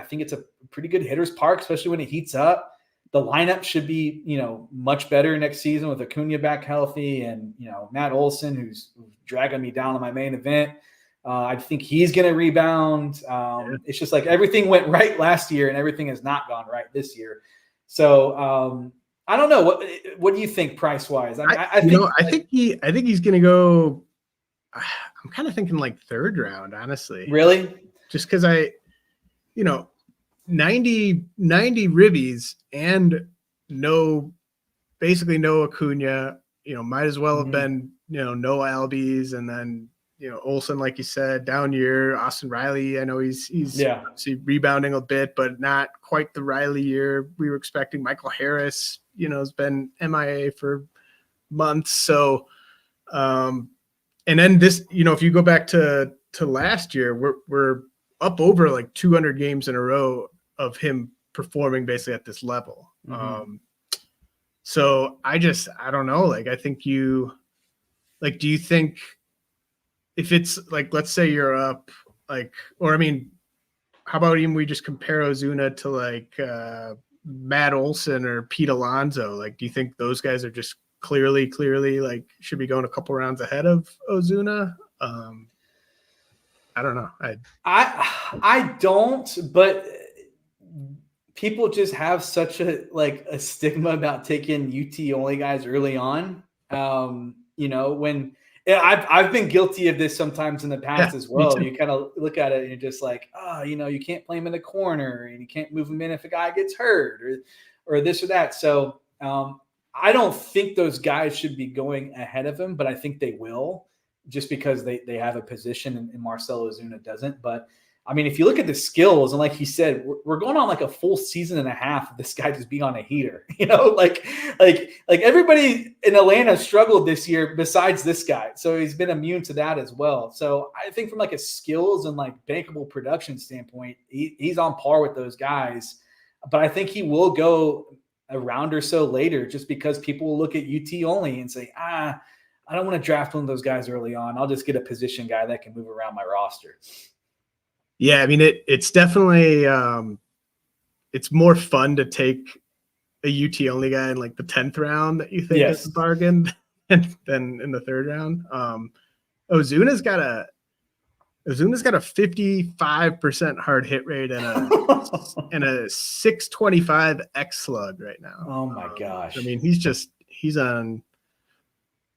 think it's a pretty good hitter's park, especially when it heats up. The lineup should be, much better next season with Acuna back healthy and, Matt Olson, who's dragging me down in my main event. I think he's going to rebound. It's just everything went right last year and everything has not gone right this year. So I don't know. What do you think price wise? I think he's going to go. I'm kind of thinking third round, honestly. Really? Just because 90 ribbies and basically no Acuna, might as well have been, no Albies, and then, Olsen, like you said, down year. Austin Riley, I know he's obviously rebounding a bit, but not quite the Riley year we were expecting. Michael Harris, has been MIA for months. So, and then this, if you go back to to last year, we're up over like 200 games in a row of him performing basically at this level. So I don't know. Like, I think do you think if it's like, let's say you're up like, or I mean, how about even we just compare Ozuna to like Matt Olson or Pete Alonso? Like, do you think those guys are just clearly like should be going a couple rounds ahead of Ozuna? I don't know. I don't, but people just have such a stigma about taking UT only guys early on. When I've been guilty of this sometimes in the past as well. You kind of look at it and you're just like, you can't play him in the corner and you can't move him in if a guy gets hurt or this or that. So I don't think those guys should be going ahead of him, but I think they will just because they have a position and Marcell Ozuna doesn't. But I mean, if you look at the skills, and like he said, we're going on like a full season and a half of this guy just being on a heater, like everybody in Atlanta struggled this year besides this guy. So he's been immune to that as well. So I think from like a skills and like bankable production standpoint, he's on par with those guys, but I think he will go a round or so later just because people will look at UT only and say, I don't want to draft one of those guys early on. I'll just get a position guy that can move around my roster. Yeah, I mean, it's definitely it's more fun to take a UT only guy in like the 10th round that you think is a bargain than in the 3rd round. Ozuna's got a 55% hard hit rate and a 625 X slug right now. Oh my gosh. I mean, he's on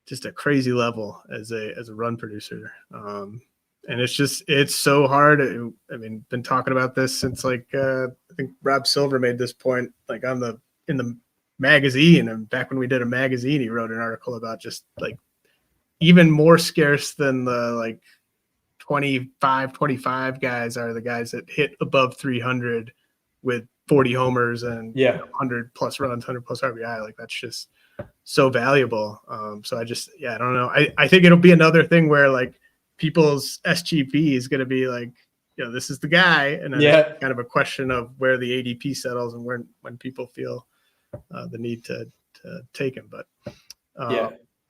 just a crazy level as a run producer. And it's so hard. I mean, been talking about this since like I think Rob Silver made this point like in the magazine, and back when we did a magazine, he wrote an article about just like even more scarce than the like 25 guys are the guys that hit above 300 with 40 homers and 100 plus runs, 100 plus RBI. Like that's just so valuable. So I don't know. I think it'll be another thing where like people's SGP is going to be like, this is the guy. And then it's kind of a question of where the ADP settles and when people feel the need to take him. But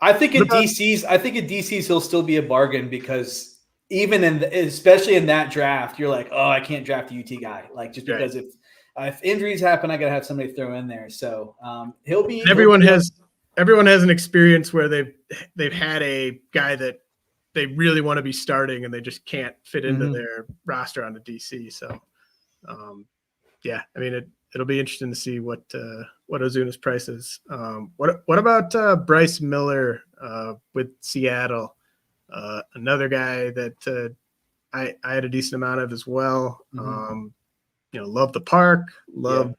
I think in DC's, he'll still be a bargain because even especially in that draft, you're like, I can't draft a UT guy. Like just because if injuries happen, I got to have somebody throw in there. So he'll be. Everyone has an experience where they've had a guy that they really want to be starting and they just can't fit into their roster on the DC. So, I mean, it'll be interesting to see what Ozuna's price is. What about Bryce Miller with Seattle? Another guy that I had a decent amount of as well. Love the park, love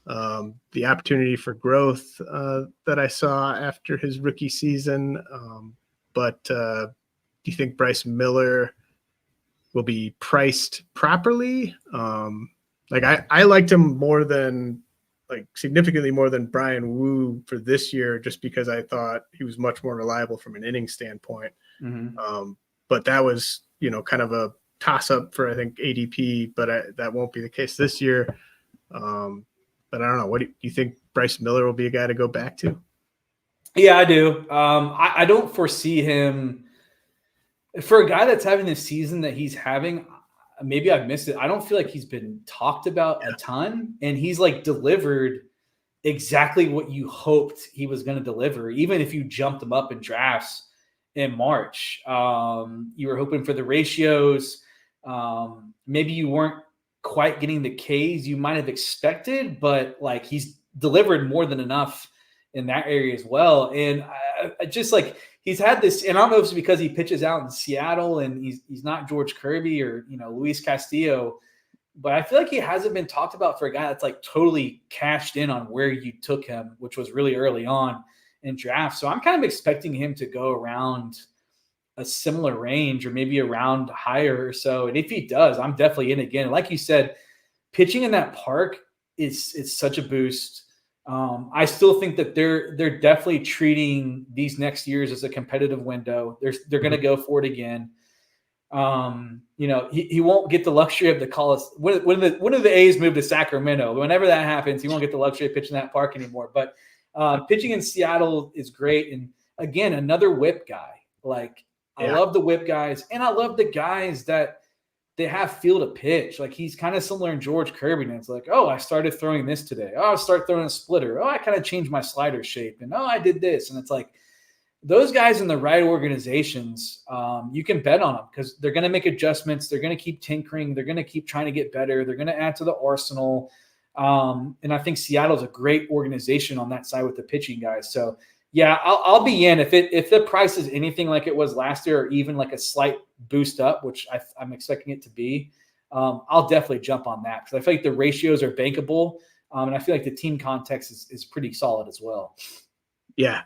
the opportunity for growth that I saw after his rookie season. But do you think Bryce Miller will be priced properly? I liked him significantly more than Brian Wu for this year, just because I thought he was much more reliable from an inning standpoint. But that was, kind of a toss up for, I think, ADP, but that won't be the case this year. But I don't know. What do you think Bryce Miller will be a guy to go back to? Yeah, I do. I don't foresee him for a guy that's having the season that he's having. Maybe I've missed it. I don't feel like he's been talked about a ton, and he's like delivered exactly what you hoped he was going to deliver. Even if you jumped him up in drafts in March, you were hoping for the ratios. Maybe you weren't quite getting the Ks you might have expected, but like he's delivered more than enough in that area as well. And I just like he's had this, and I don't know if it's because he pitches out in Seattle and he's not George Kirby or Luis Castillo, but I feel like he hasn't been talked about for a guy that's like totally cashed in on where you took him, which was really early on in draft. So I'm kind of expecting him to go around a similar range or maybe a round higher or so. And if he does, I'm definitely in again. Like you said, pitching in that park is such a boost. I still think that they're definitely treating these next years as a competitive window. They're going to go for it again. He won't get the luxury of the call us when the A's move to Sacramento. Whenever that happens, he won't get the luxury of pitching that park anymore. But pitching in Seattle is great. And again, another whip guy. I love the whip guys, and I love the guys that they have feel to pitch. Like, he's kind of similar in George Kirby. And it's like, oh, I started throwing this today. Oh, I'll start throwing a splitter. Oh, I kind of changed my slider shape. And oh, I did this. And it's like, those guys in the right organizations, you can bet on them because they're going to make adjustments. They're going to keep tinkering. They're going to keep trying to get better. They're going to add to the arsenal. And I think Seattle's a great organization on that side with the pitching guys. So, yeah, I'll be in. If the price is anything like it was last year, or even like a slight boost up, which I'm expecting it to be, I'll definitely jump on that because I feel like the ratios are bankable, and I feel like the team context is pretty solid as well. Yeah,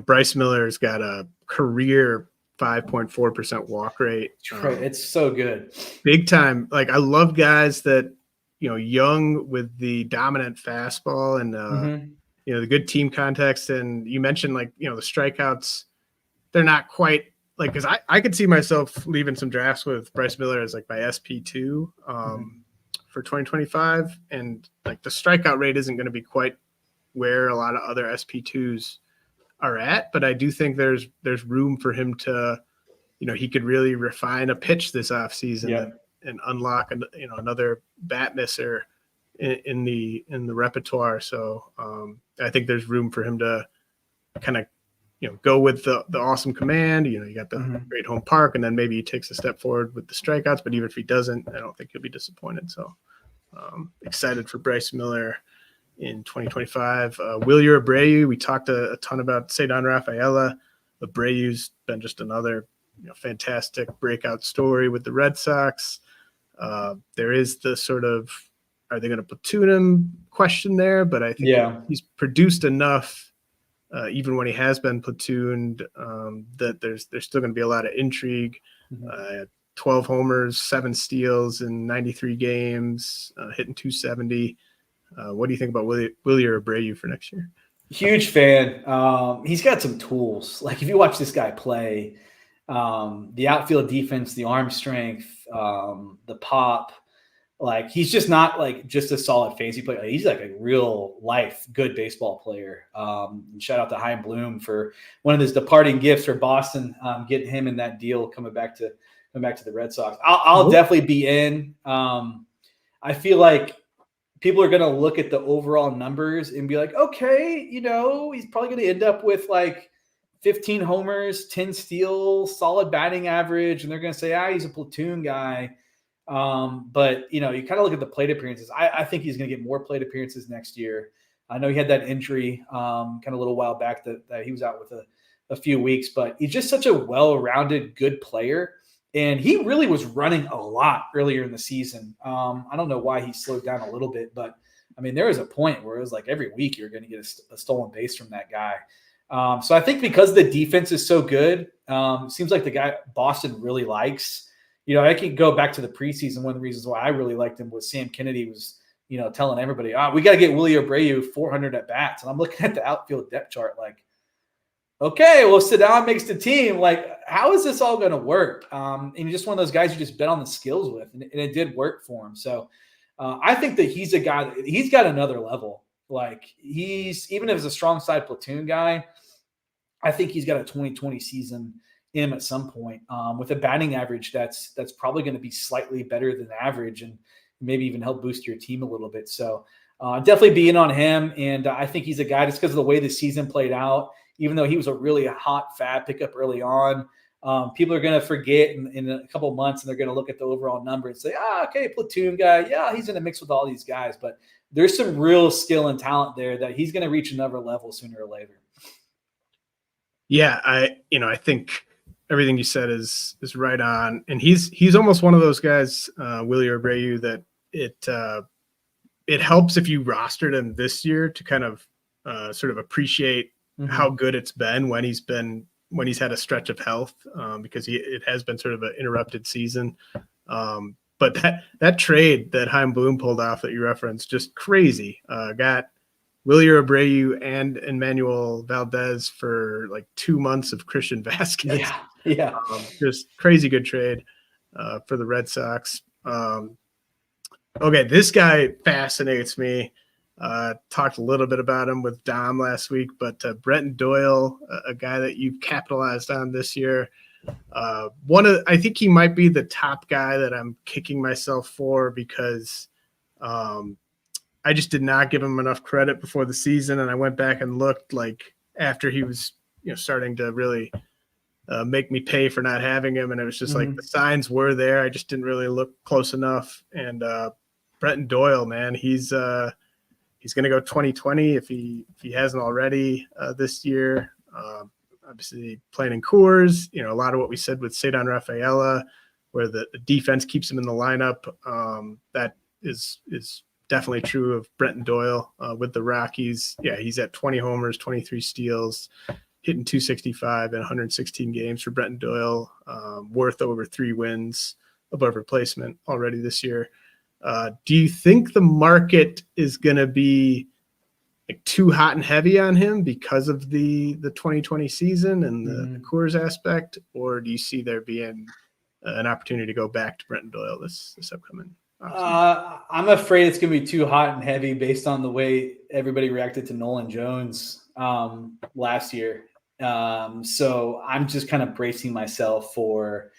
Bryce Miller's got a career 5.4% walk rate. It's so good, big time. Like, I love guys that young with the dominant fastball and. The good team context. And you mentioned the strikeouts, they're not quite because I could see myself leaving some drafts with Bryce Miller as my SP2 for 2025. And the strikeout rate isn't going to be quite where a lot of other SP2s are at, but I do think there's room for him to, he could really refine a pitch this offseason and unlock another bat misser in the repertoire. So I think there's room for him to kind of go with the awesome command. You got the great home park, and then maybe he takes a step forward with the strikeouts. But even if he doesn't, I don't think he'll be disappointed. So excited for Bryce Miller in 2025. Wilyer Abreu, we talked a ton about Ceddanne Rafaela. Abreu's been just another fantastic breakout story with the Red Sox. There is the sort of, are they going to platoon him question there? But I think he's produced enough, even when he has been platooned, that there's still going to be a lot of intrigue. 12 homers, 7 steals in 93 games, hitting 270. What do you think about Wilyer Abreu for next year? Huge fan. He's got some tools. Like, if you watch this guy play, the outfield defense, the arm strength, the pop, he's just not just a solid fantasy player. He's a real life good baseball player. Shout out to Chaim Bloom for one of his departing gifts for Boston, getting him in that deal coming back to the Red Sox. I'll definitely be in. I feel like people are going to look at the overall numbers and be like, okay, he's probably going to end up with 15 homers, 10 steals, solid batting average. And they're going to say, he's a platoon guy. But you kind of look at the plate appearances. I think he's going to get more plate appearances next year. I know he had that injury kind of a little while back that he was out with a few weeks, but he's just such a well-rounded, good player. And he really was running a lot earlier in the season. I don't know why he slowed down a little bit, but I mean, there was a point where it was every week you're going to get a stolen base from that guy. So I think because the defense is so good, seems like the guy Boston really likes. I can go back to the preseason. One of the reasons why I really liked him was Sam Kennedy was, telling everybody, we got to get Wilyer Abreu 400 at bats. And I'm looking at the outfield depth chart okay, well, Ceddanne makes the team. How is this all going to work? And he's just one of those guys you just bet on the skills with, and it did work for him. So I think that he's a guy that he's got another level. He's, even if he's a strong side platoon guy, I think he's got a 2020 season in him at some point with a batting average that's probably going to be slightly better than average and maybe even help boost your team a little bit. So definitely be in on him. And I think he's a guy just because of the way the season played out, even though he was a really hot fab pickup early on, people are going to forget in a couple of months and they're going to look at the overall number and say, okay, platoon guy. Yeah, he's in a mix with all these guys, but there's some real skill and talent there that he's going to reach another level sooner or later. Yeah, I think everything you said is right on. And he's almost one of those guys, Wilyer Abreu, that it helps if you rostered him this year to kind of sort of appreciate how good it's been when he's had a stretch of health, because it has been sort of an interrupted season. But that trade that Chaim Bloom pulled off that you referenced, just crazy. Got Wilyer Abreu and Emmanuel Valdez for 2 months of Christian Vasquez. Yeah. Yeah. Just crazy good trade for the Red Sox. Okay, this guy fascinates me. Talked a little bit about him with Dom last week, but Brenton Doyle, a guy that you've capitalized on this year. I think he might be the top guy that I'm kicking myself for because I just did not give him enough credit before the season, and I went back and looked like after he was starting to really make me pay for not having him, and it was just like the signs were there. I just didn't really look close enough. And Brenton Doyle, man, he's going to go 2020 if he hasn't already this year. Obviously playing in Coors, a lot of what we said with Ceddanne Rafaela, where the defense keeps him in the lineup. That is definitely true of Brenton Doyle with the Rockies. Yeah, he's at 20 homers, 23 steals, hitting 265 in 116 games for Brenton Doyle, worth over 3 wins above replacement already this year. Do you think the market is going to be like too hot and heavy on him because of the 2020 season and the Coors aspect, or do you see there being an opportunity to go back to Brenton Doyle this upcoming offseason? I'm afraid it's going to be too hot and heavy based on the way everybody reacted to Nolan Jones last year. So I'm just kind of bracing myself for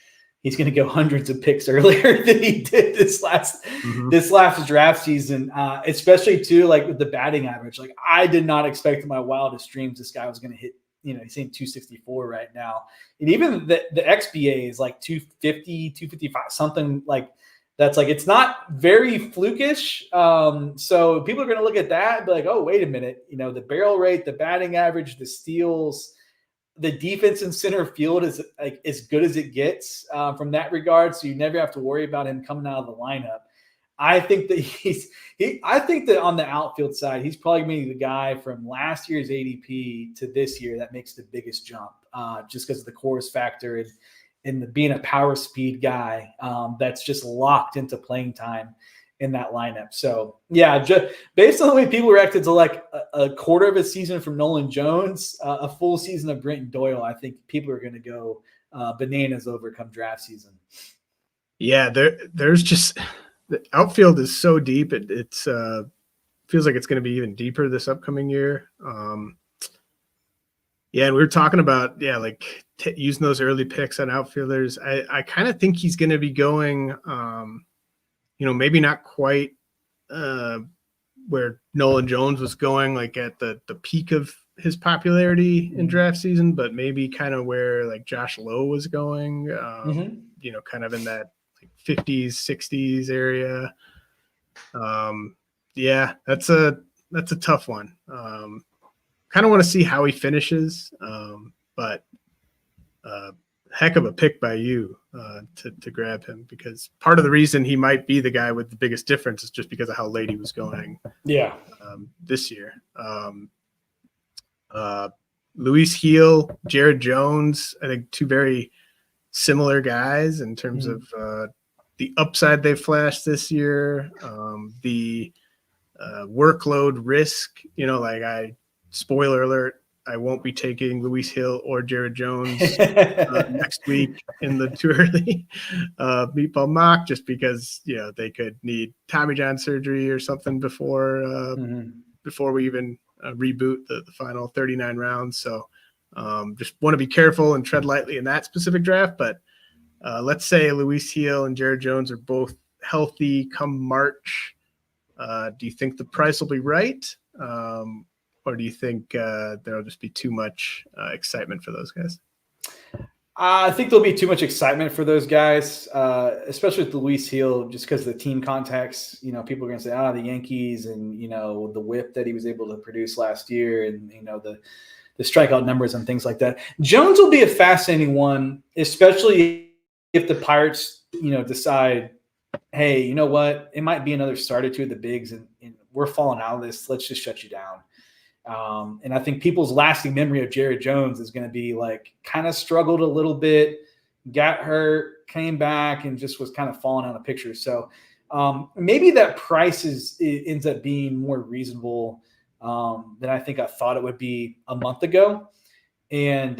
he's going to go hundreds of picks earlier than he did this last draft season, especially too, like with the batting average. Like I did not expect in my wildest dreams this guy was going to hit, he's hitting 264 right now. And even the XBA is like 250, 255, something like that's like, it's not very flukish. So people are going to look at that and be like, oh, wait a minute. The barrel rate, the batting average, the steals, the defense in center field is like as good as it gets from that regard. So you never have to worry about him coming out of the lineup. I think that I think that on the outfield side, he's probably going to be the guy from last year's ADP to this year that makes the biggest jump just because of the Coors factor and being a power speed guy that's just locked into playing time in that lineup. So yeah, just based on the way people reacted to like a quarter of a season from Nolan Jones, a full season of Brenton Doyle, I think people are going to go bananas over come draft season. Yeah, there's just the outfield is so deep. It's feels like it's going to be even deeper this upcoming year. Yeah, and we were talking about like using those early picks on outfielders. I kind of think he's going to be going. Maybe not quite where Nolan Jones was going, like at the peak of his popularity in draft season, but maybe kind of where like Josh Lowe was going, kind of in that like 50s, 60s area. Yeah, that's a tough one. Kind of want to see how he finishes, but heck of a pick by you to grab him, because part of the reason he might be the guy with the biggest difference is just because of how late he was going this year. Luis Gil, Jared Jones, I think 2 very similar guys in terms of the upside they flashed this year, the workload risk, spoiler alert, I won't be taking Luis Gil or Jared Jones next week in the too early meatball mock, just because they could need Tommy John surgery or something before we even reboot the final 39 rounds. So just want to be careful and tread lightly in that specific draft. But let's say Luis Gil and Jared Jones are both healthy come March. Do you think the price will be right? Or do you think there'll just be too much excitement for those guys? I think there'll be too much excitement for those guys, especially with Luis Gil, just because of the team context. People are going to say, the Yankees and, the whip that he was able to produce last year and, the strikeout numbers and things like that. Jones will be a fascinating one, especially if the Pirates, decide, hey, you know what? It might be another start or two at the bigs and we're falling out of this. Let's just shut you down. And I think people's lasting memory of Jared Jones is going to be like kind of struggled a little bit, got hurt, came back, and just was kind of falling out of the picture. So maybe that price ends up being more reasonable than I think I thought it would be a month ago. And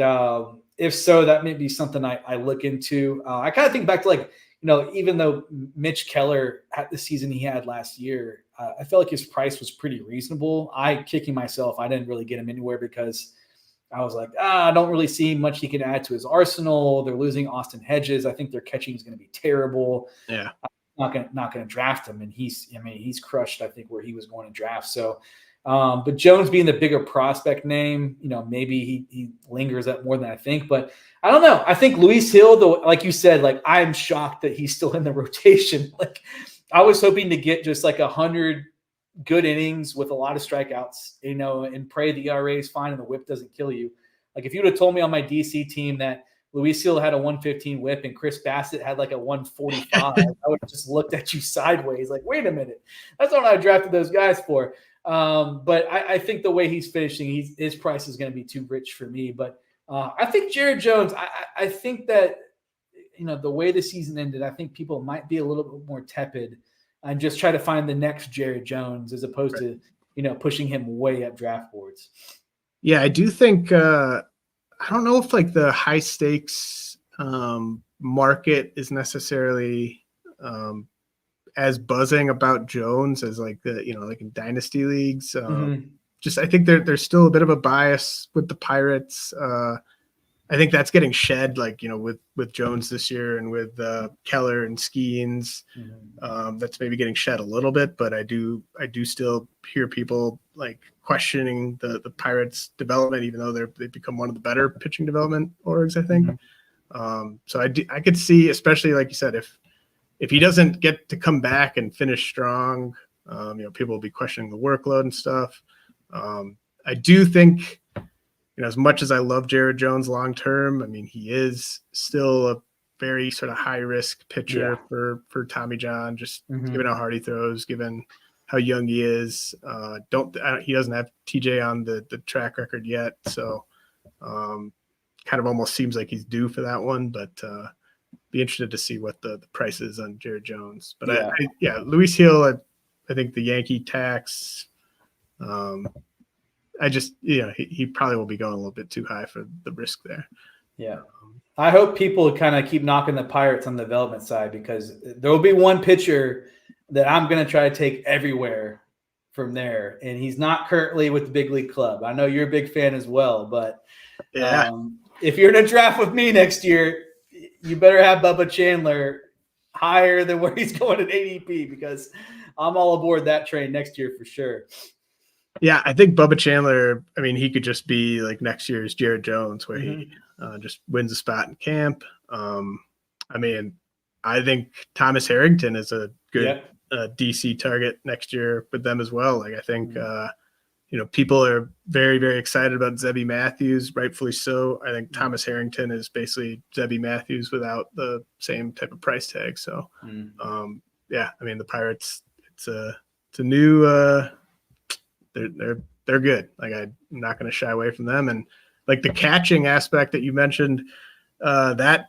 if so, that may be something I look into. I kind of think back to, like, even though Mitch Keller had the season he had last year, I felt like his price was pretty reasonable. Kicking myself, I didn't really get him anywhere because I was like, I don't really see much he can add to his arsenal. They're losing Austin Hedges. I think their catching is going to be terrible. Yeah. I'm not going to draft him. And he's crushed, I think, where he was going to draft. So, but Jones being the bigger prospect name, maybe he lingers up more than I think, but I don't know. I think Luis Hill, though, like you said, like, I'm shocked that he's still in the rotation. Like, I was hoping to get just like 100 good innings with a lot of strikeouts, and pray the ERA is fine and the whip doesn't kill you. Like, if you would have told me on my DC team that Luis Hill had a 115 whip and Chris Bassett had like a 145, I would have just looked at you sideways like, wait a minute. That's not what I drafted those guys for. But I think the way he's finishing, his price is going to be too rich for me. But I think Jared Jones, I think that, the way the season ended, I think people might be a little bit more tepid and just try to find the next Jared Jones as opposed to, pushing him way up draft boards. Yeah, I do think I don't know if like the high stakes market is necessarily as buzzing about Jones as like like in dynasty leagues. Just I think there's still a bit of a bias with the Pirates. I think that's getting shed, like, with Jones this year and with Keller and Skeens. That's maybe getting shed a little bit, but I do still hear people like questioning the Pirates development, even though they've become one of the better pitching development orgs, I think. So I could see, especially like you said, if he doesn't get to come back and finish strong, people will be questioning the workload and stuff. I do think, as much as I love Jared Jones long term, I mean, he is still a very sort of high risk pitcher for Tommy John, just given how hard he throws, given how young he is. He doesn't have TJ on the track record yet, so kind of almost seems like he's due for that one. But be interested to see what the price is on Jared Jones. But Luis Hill, I think the Yankee tax. I just, he probably will be going a little bit too high for the risk there. Yeah. I hope people kind of keep knocking the Pirates on the development side, because there will be one pitcher that I'm going to try to take everywhere from there. And he's not currently with the big league club. I know you're a big fan as well, but if you're in a draft with me next year, you better have Bubba Chandler higher than where he's going at ADP, because I'm all aboard that train next year for sure. Yeah, I think Bubba Chandler, I mean, he could just be like next year's Jared Jones, where he just wins a spot in camp. I mean, I think Thomas Harrington is a good DC target next year with them as well. Like, I think, people are very, very excited about Zebby Matthews, rightfully so. I think Thomas Harrington is basically Zebby Matthews without the same type of price tag. So, I mean, the Pirates, it's a new they're good. Like, I'm not going to shy away from them. And like the catching aspect that you mentioned, that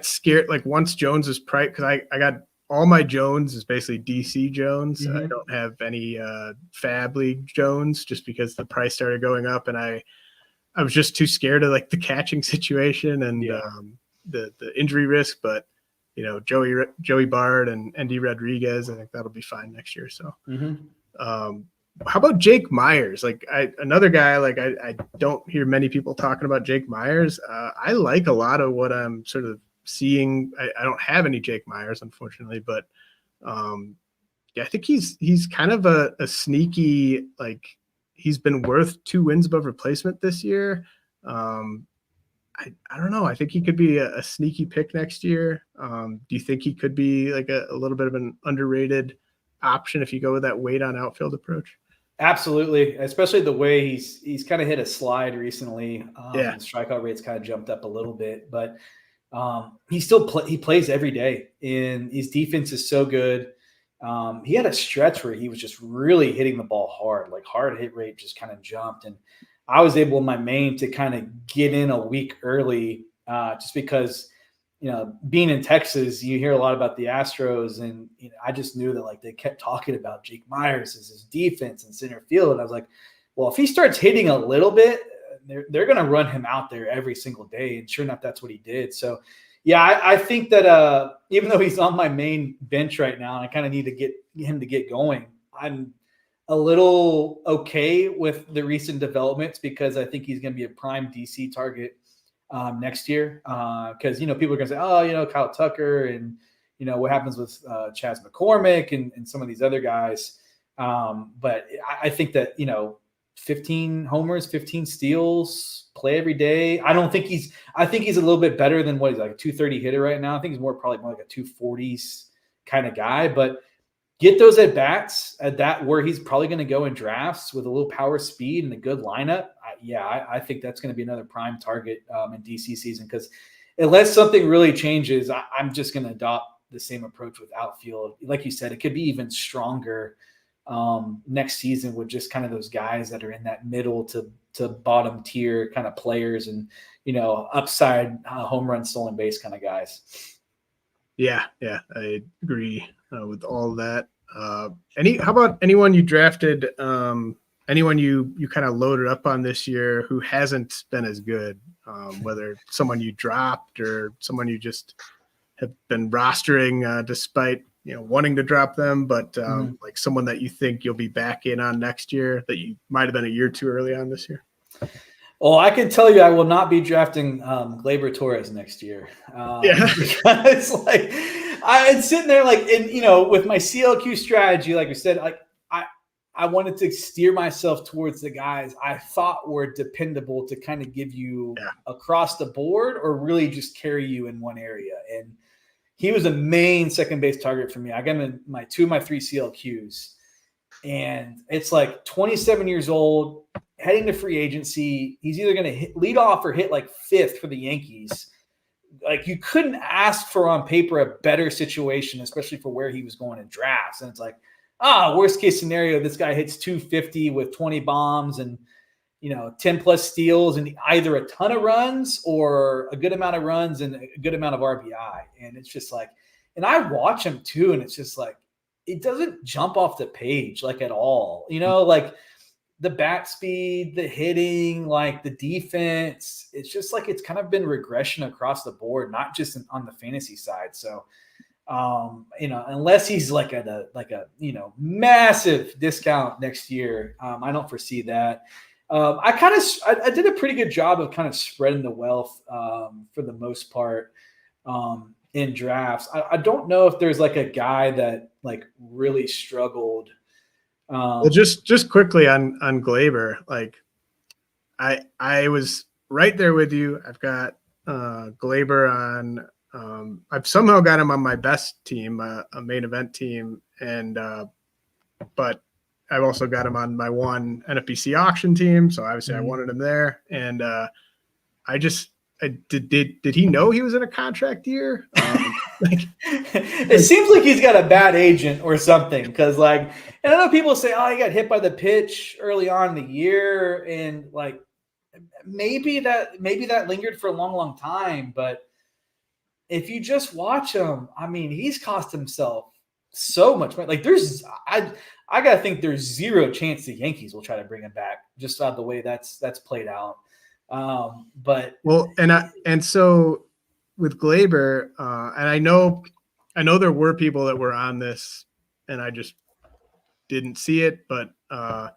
scared, like, once Jones is price, because I got all my Jones is basically DC Jones. I don't have any Fab League Jones, just because the price started going up, and I was just too scared of like the catching situation and the injury risk. But Joey Bard and Andy Rodriguez, I think that'll be fine next year. So. How about Jake Myers? Like, another guy, like, I don't hear many people talking about Jake Myers. I like a lot of what I'm sort of seeing. I don't have any Jake Myers, unfortunately, but I think he's kind of a sneaky, like, he's been worth 2 wins above replacement this year. I don't know. I think he could be a sneaky pick next year. Do you think he could be like a little bit of an underrated option if you go with that weight on outfield approach? Absolutely, especially the way he's kind of hit a slide recently. His strikeout rate's kind of jumped up a little bit, but he still plays every day, and his defense is so good. He had a stretch where he was just really hitting the ball hard, like hard hit rate just kind of jumped, and I was able in my main to kind of get in a week early, just because, being in Texas, you hear a lot about the Astros, and I just knew that, like, they kept talking about Jake Myers as his defense and center field. And I was like, well, if he starts hitting a little bit, they're going to run him out there every single day. And sure enough, that's what he did. So, yeah, I think that even though he's on my main bench right now, and I kind of need to get him to get going, I'm a little okay with the recent developments because I think he's going to be a prime DC target next year. Because, people are going to say, oh, Kyle Tucker and, what happens with Chas McCormick and some of these other guys. But I think that, 15 homers, 15 steals, play every day. I think he's a little bit better than what he's like a 230 hitter right now. I think he's probably more like a 240s kind of guy, but get those at bats at that where he's probably going to go in drafts with a little power, speed, and a good lineup. I think that's going to be another prime target in DC season because unless something really changes, I'm just going to adopt the same approach with outfield. Like you said, it could be even stronger next season with just kind of those guys that are in that middle to bottom tier kind of players and, upside home run stolen base kind of guys. Yeah, I agree with all that. How about anyone you drafted, anyone you kind of loaded up on this year who hasn't been as good, whether someone you dropped or someone you just have been rostering despite wanting to drop them, but like someone that you think you'll be back in on next year that you might have been a year too early on this year? Well, I can tell you I will not be drafting Gleyber Torres next year. Because like I'm sitting there with my CLQ strategy, like we said, like I wanted to steer myself towards the guys I thought were dependable to kind of give you across the board or really just carry you in one area. And he was a main second base target for me. I got him in my 2 of my 3 CLQs. And it's like 27 years old, heading to free agency. He's either going to lead off or hit like 5th for the Yankees. Like you couldn't ask for on paper a better situation, especially for where he was going in drafts. And it's like, worst case scenario, this guy hits 250 with 20 bombs and 10 plus steals and either a ton of runs or a good amount of runs and a good amount of RBI. And it's just like, and I watch him too. And it's just like, it doesn't jump off the page like at all, like the bat speed, the hitting, like the defense, it's just like, it's kind of been regression across the board, not just on the fantasy side. So, unless he's like a massive discount next year, I don't foresee that. I did a pretty good job of kind of spreading the wealth for the most part in drafts. I don't know if there's like a guy that like really struggled. Well, just quickly on Gleyber, like I was right there with you. I've got Gleyber on. I've somehow got him on my best team, a main event team, and but I've also got him on my one NFBC auction team, so obviously I wanted him there. And did he know he was in a contract year? It seems like he's got a bad agent or something. Because and I know people say, "Oh, he got hit by the pitch early on in the year," and like maybe that lingered for a long, long time. But if you just watch him, I mean, he's cost himself so much money. Like I gotta think there's zero chance the Yankees will try to bring him back just out of the way that's played out. But and so with Gleyber, and I know there were people that were on this, and I just didn't see it. But I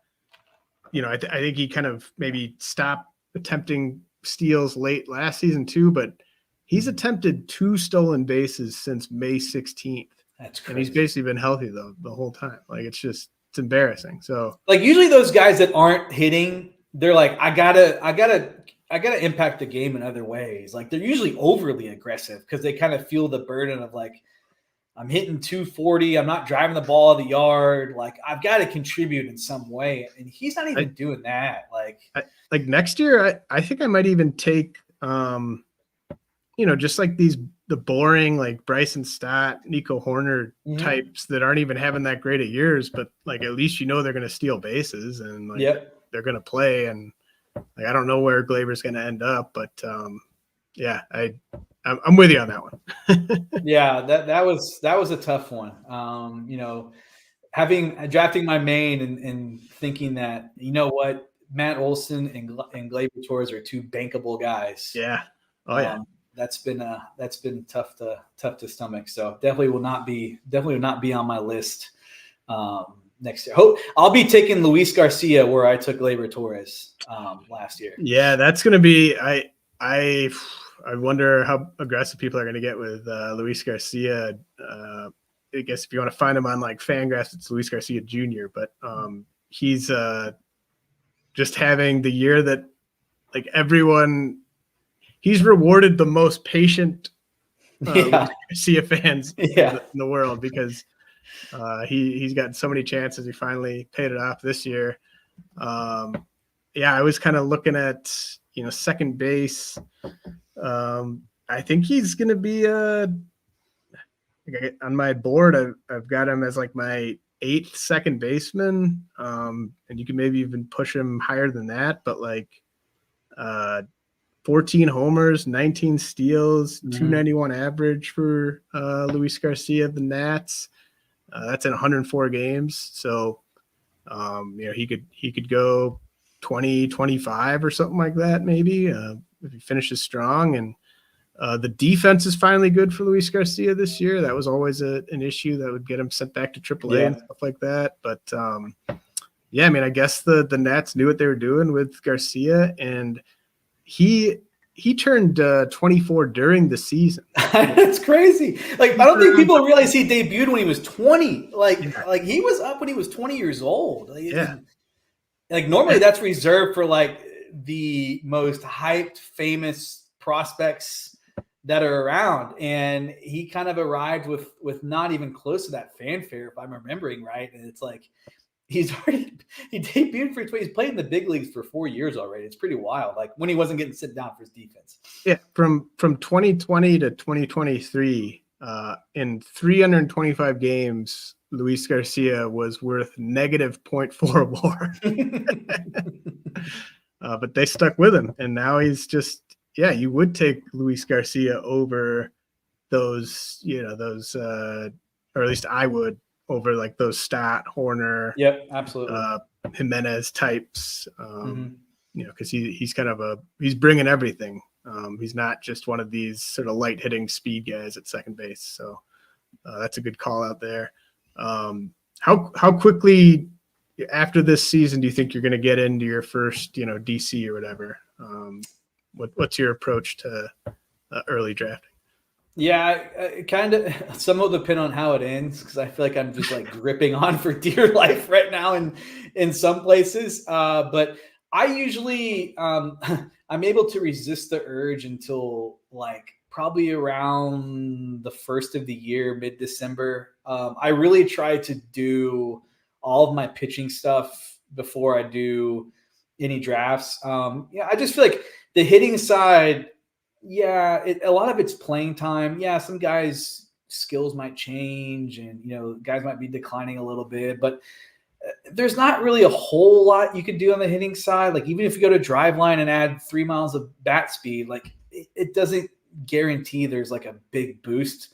think he kind of maybe stopped attempting steals late last season too. But he's attempted 2 stolen bases since May 16th. That's crazy. And he's basically been healthy the whole time. Like it's embarrassing. So like usually those guys that aren't hitting, they're like, I gotta impact the game in other ways. Like they're usually overly aggressive because they kind of feel the burden of like, I'm hitting 240. I'm not driving the ball of the yard. Like I've got to contribute in some way. And he's not even doing that. Like next year, I think I might even take, just like the boring, like Bryson Stott, Nico Horner types that aren't even having that great of years, but like, at least, they're going to steal bases and like, they're going to play. And like, I don't know where Gleyber's going to end up, but I'm with you on that one. Yeah, that was a tough one. Drafting my main and thinking that, what, Matt Olson and Gleyber Torres are two bankable guys. Yeah. Oh yeah. That's been tough to stomach. So definitely will not be on my list next year. I'll be taking Luis Garcia where I took Gleyber Torres last year. Yeah, that's going to be. I wonder how aggressive people are going to get with Luis Garcia. I guess if you want to find him on like Fangraphs, it's Luis Garcia Jr. But he's just having the year that like everyone. He's rewarded the most patient Garcia fans in the world because he's gotten so many chances. He finally paid it off this year. I was kind of looking at second base. I think he's going to be on my board. I've got him as like my 8th second baseman, and you can maybe even push him higher than that. But like 14 homers, 19 steals, 291 average for Luis Garcia of the Nats. That's in 104 games. So, he could go 20, 25 or something like that, maybe if he finishes strong. And the defense is finally good for Luis Garcia this year. That was always an issue that would get him sent back to AAA and stuff like that. But I guess the Nats knew what they were doing with Garcia, and he turned 24 during the season. That's crazy. Like, I don't think people realize he debuted when he was 20. Like he was up when he was 20 years old. Like normally that's reserved for like the most hyped, famous prospects that are around. And he kind of arrived with not even close to that fanfare, if I'm remembering right. And it's like, he debuted for 20. He's played in the big leagues for 4 years already. It's pretty wild. Like when he wasn't getting sit down for his defense. Yeah. From 2020 to 2023, in 325 games, Luis Garcia was worth negative 0.4 WAR. But they stuck with him, and now he's just you would take Luis Garcia over those, or at least I would, over like those Stott, Horner, absolutely, Jimenez types, because he's kind of he's bringing everything. He's not just one of these sort of light hitting speed guys at second base. So that's a good call out there. How quickly after this season do you think you're going to get into your first, DC or whatever? What's your approach to early drafting? Yeah, kind of. Some will depend on how it ends because I feel like I'm just like gripping on for dear life right now in some places. But I usually I'm able to resist the urge until like probably around the first of the year, mid-December. I really try to do all of my pitching stuff before I do any drafts. I just feel like the hitting side. A lot of it's playing time. Yeah, some guys' skills might change and, guys might be declining a little bit, but there's not really a whole lot you could do on the hitting side. Like even if you go to Driveline and add 3 miles of bat speed, like it doesn't guarantee there's like a big boost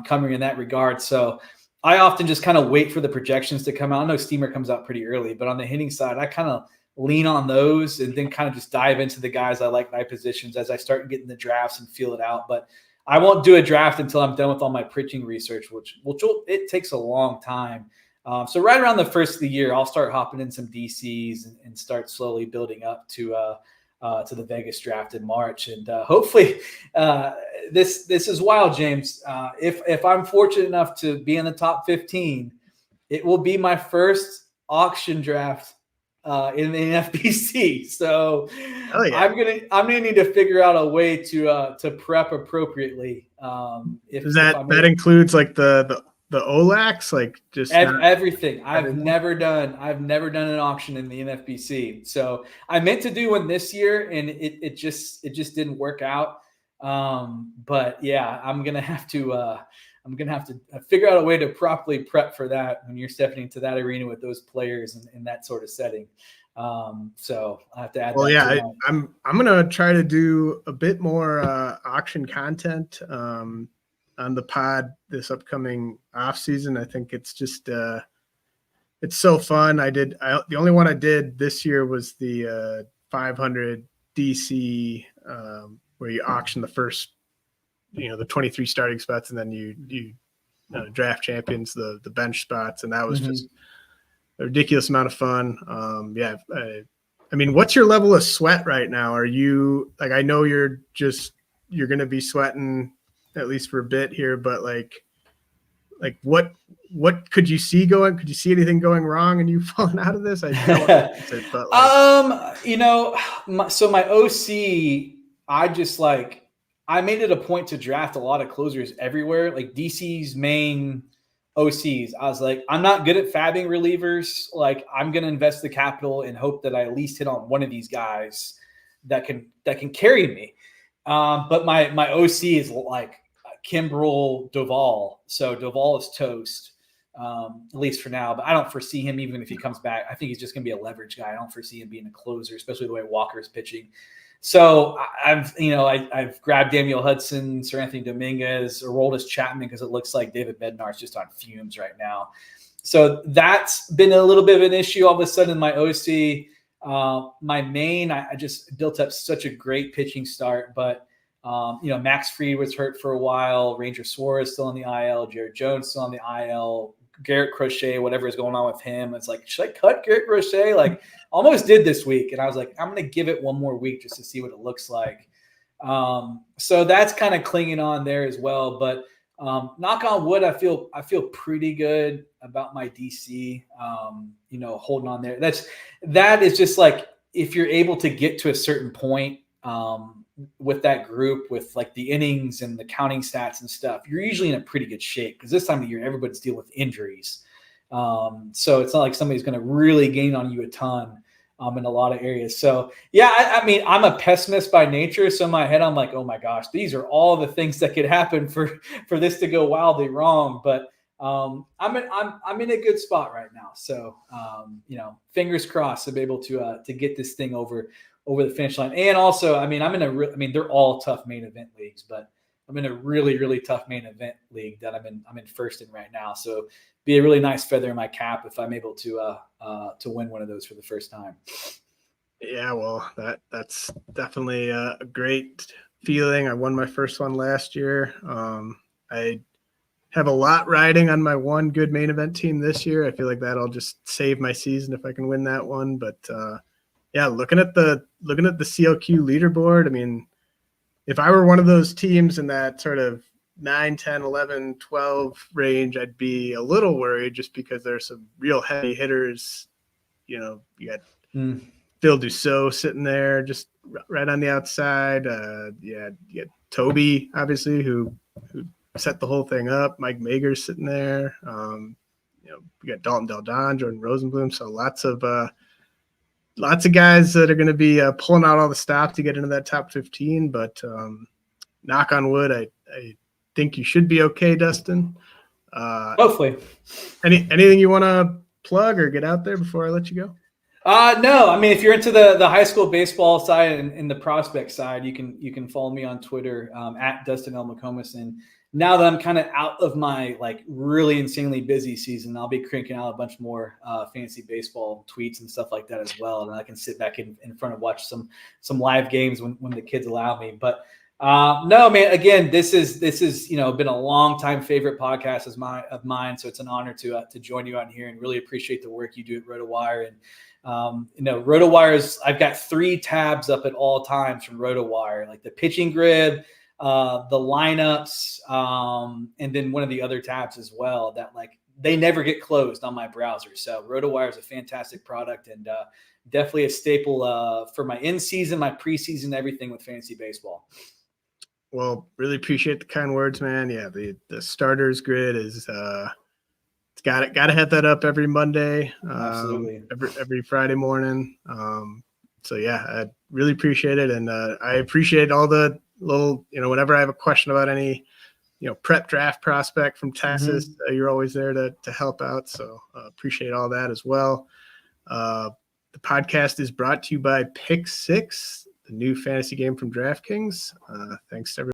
coming in that regard. So I often just kind of wait for the projections to come out. I know Steamer comes out pretty early, but on the hitting side, I kind of lean on those and then kind of just dive into the guys I like my positions as I start getting the drafts and feel it out. But I won't do a draft until I'm done with all my pitching research, which it takes a long time. So right around the first of the year, I'll start hopping in some DCs and start slowly building up to the Vegas draft in March. And hopefully this is wild, James. If I'm fortunate enough to be in the top 15, it will be my first auction draft in the NFBC. So I'm gonna need to figure out a way to prep appropriately. That includes like the OLAX, like just everything. I've never done an auction in the NFBC. So I meant to do one this year, and it just didn't work out. But yeah, I'm gonna have to figure out a way to properly prep for that when you're stepping into that arena with those players in that sort of setting. So I have to add. Well, I'm gonna try to do a bit more auction content on the pod this upcoming off season. I think it's just it's so fun. The only one I did this year was the 500 DC, where you auction the first, the 23 starting spots, and then you draft champions, the bench spots, and that was just a ridiculous amount of fun. I mean, what's your level of sweat right now? Are you like, I know you're going to be sweating at least for a bit here, but like what could you see going? Could you see anything going wrong and you falling out of this? I don't know it, but so my OC, I made it a point to draft a lot of closers everywhere, like DC's main OCs. I was like, I'm not good at fabbing relievers. Like, I'm going to invest the capital and hope that I at least hit on one of these guys that can carry me. But my OC is like Kimbrel Duvall. So Duvall is toast, at least for now. But I don't foresee him, even if he comes back. I think he's just going to be a leverage guy. I don't foresee him being a closer, especially the way Walker is pitching. So I've grabbed Daniel Hudson, Sir Anthony Dominguez, Aroldis Chapman, because it looks like David Bednar's just on fumes right now. So that's been a little bit of an issue all of a sudden in my OC. My main, I just built up such a great pitching start, but Max Fried was hurt for a while. Ranger Suarez still on the IL. Jared Jones still on the IL. Garrett Crochet, whatever is going on with him. It's like, should I cut Garrett Crochet? Like, almost did this week. And I was like, I'm going to give it one more week just to see what it looks like. So that's kind of clinging on there as well. But knock on wood, I feel pretty good about my DC, holding on there. That is just like, if you're able to get to a certain point with that group, with like the innings and the counting stats and stuff, you're usually in a pretty good shape, because this time of year, everybody's dealing with injuries. So it's not like somebody's going to really gain on you a ton in a lot of areas. So yeah, I mean, I'm a pessimist by nature. So in my head, I'm like, oh my gosh, these are all the things that could happen for this to go wildly wrong. But I'm in a good spot right now. So fingers crossed to be able to get this thing over the finish line. And also, I mean, they're all tough main event leagues, but I'm in a really, really tough main event league that I'm in first in right now. So be a really nice feather in my cap if I'm able to win one of those for the first time. Yeah, well, that's definitely a great feeling. I won my first one last year. I have a lot riding on my one good main event team this year. I feel like that'll just save my season if I can win that one. But yeah, looking at the CLQ leaderboard, I mean, if I were one of those teams in that sort of 9, 10, 11, 12 range, I'd be a little worried, just because there's some real heavy hitters. You got Phil Dussault sitting there just right on the outside. You got Toby, obviously, who set the whole thing up. Mike Mager's sitting there. We got Dalton Del Don, Jordan Rosenblum. So lots of guys that are going to be pulling out all the stops to get into that top 15. But knock on wood, I think you should be okay, Dustin. Hopefully. Anything you want to plug or get out there before I let you go? No, I mean, if you're into the high school baseball side and the prospect side, you can follow me on Twitter at Dustin McComas. And now that I'm kind of out of my like really insanely busy season, I'll be cranking out a bunch more fantasy baseball tweets and stuff like that as well. And I can sit back in front and watch some live games when the kids allow me. But no, man, again, this is been a long time favorite podcast of mine. So it's an honor to join you on here, and really appreciate the work you do at RotoWire. And RotoWire I've got 3 tabs up at all times from RotoWire, like the pitching grid, the lineups, and then one of the other tabs as well that like they never get closed on my browser. So RotoWire is a fantastic product, and definitely a staple for my in-season, my preseason, everything with fantasy baseball. Well, really appreciate the kind words, man. Yeah, the starters grid is it's got to have that up every Monday, Absolutely, every Friday morning. So yeah, I really appreciate it, and I appreciate all the little, whenever I have a question about any, prep draft prospect from Texas, you're always there to help out. So appreciate all that as well. The podcast is brought to you by Pick 6, the new fantasy game from DraftKings. Thanks to everyone.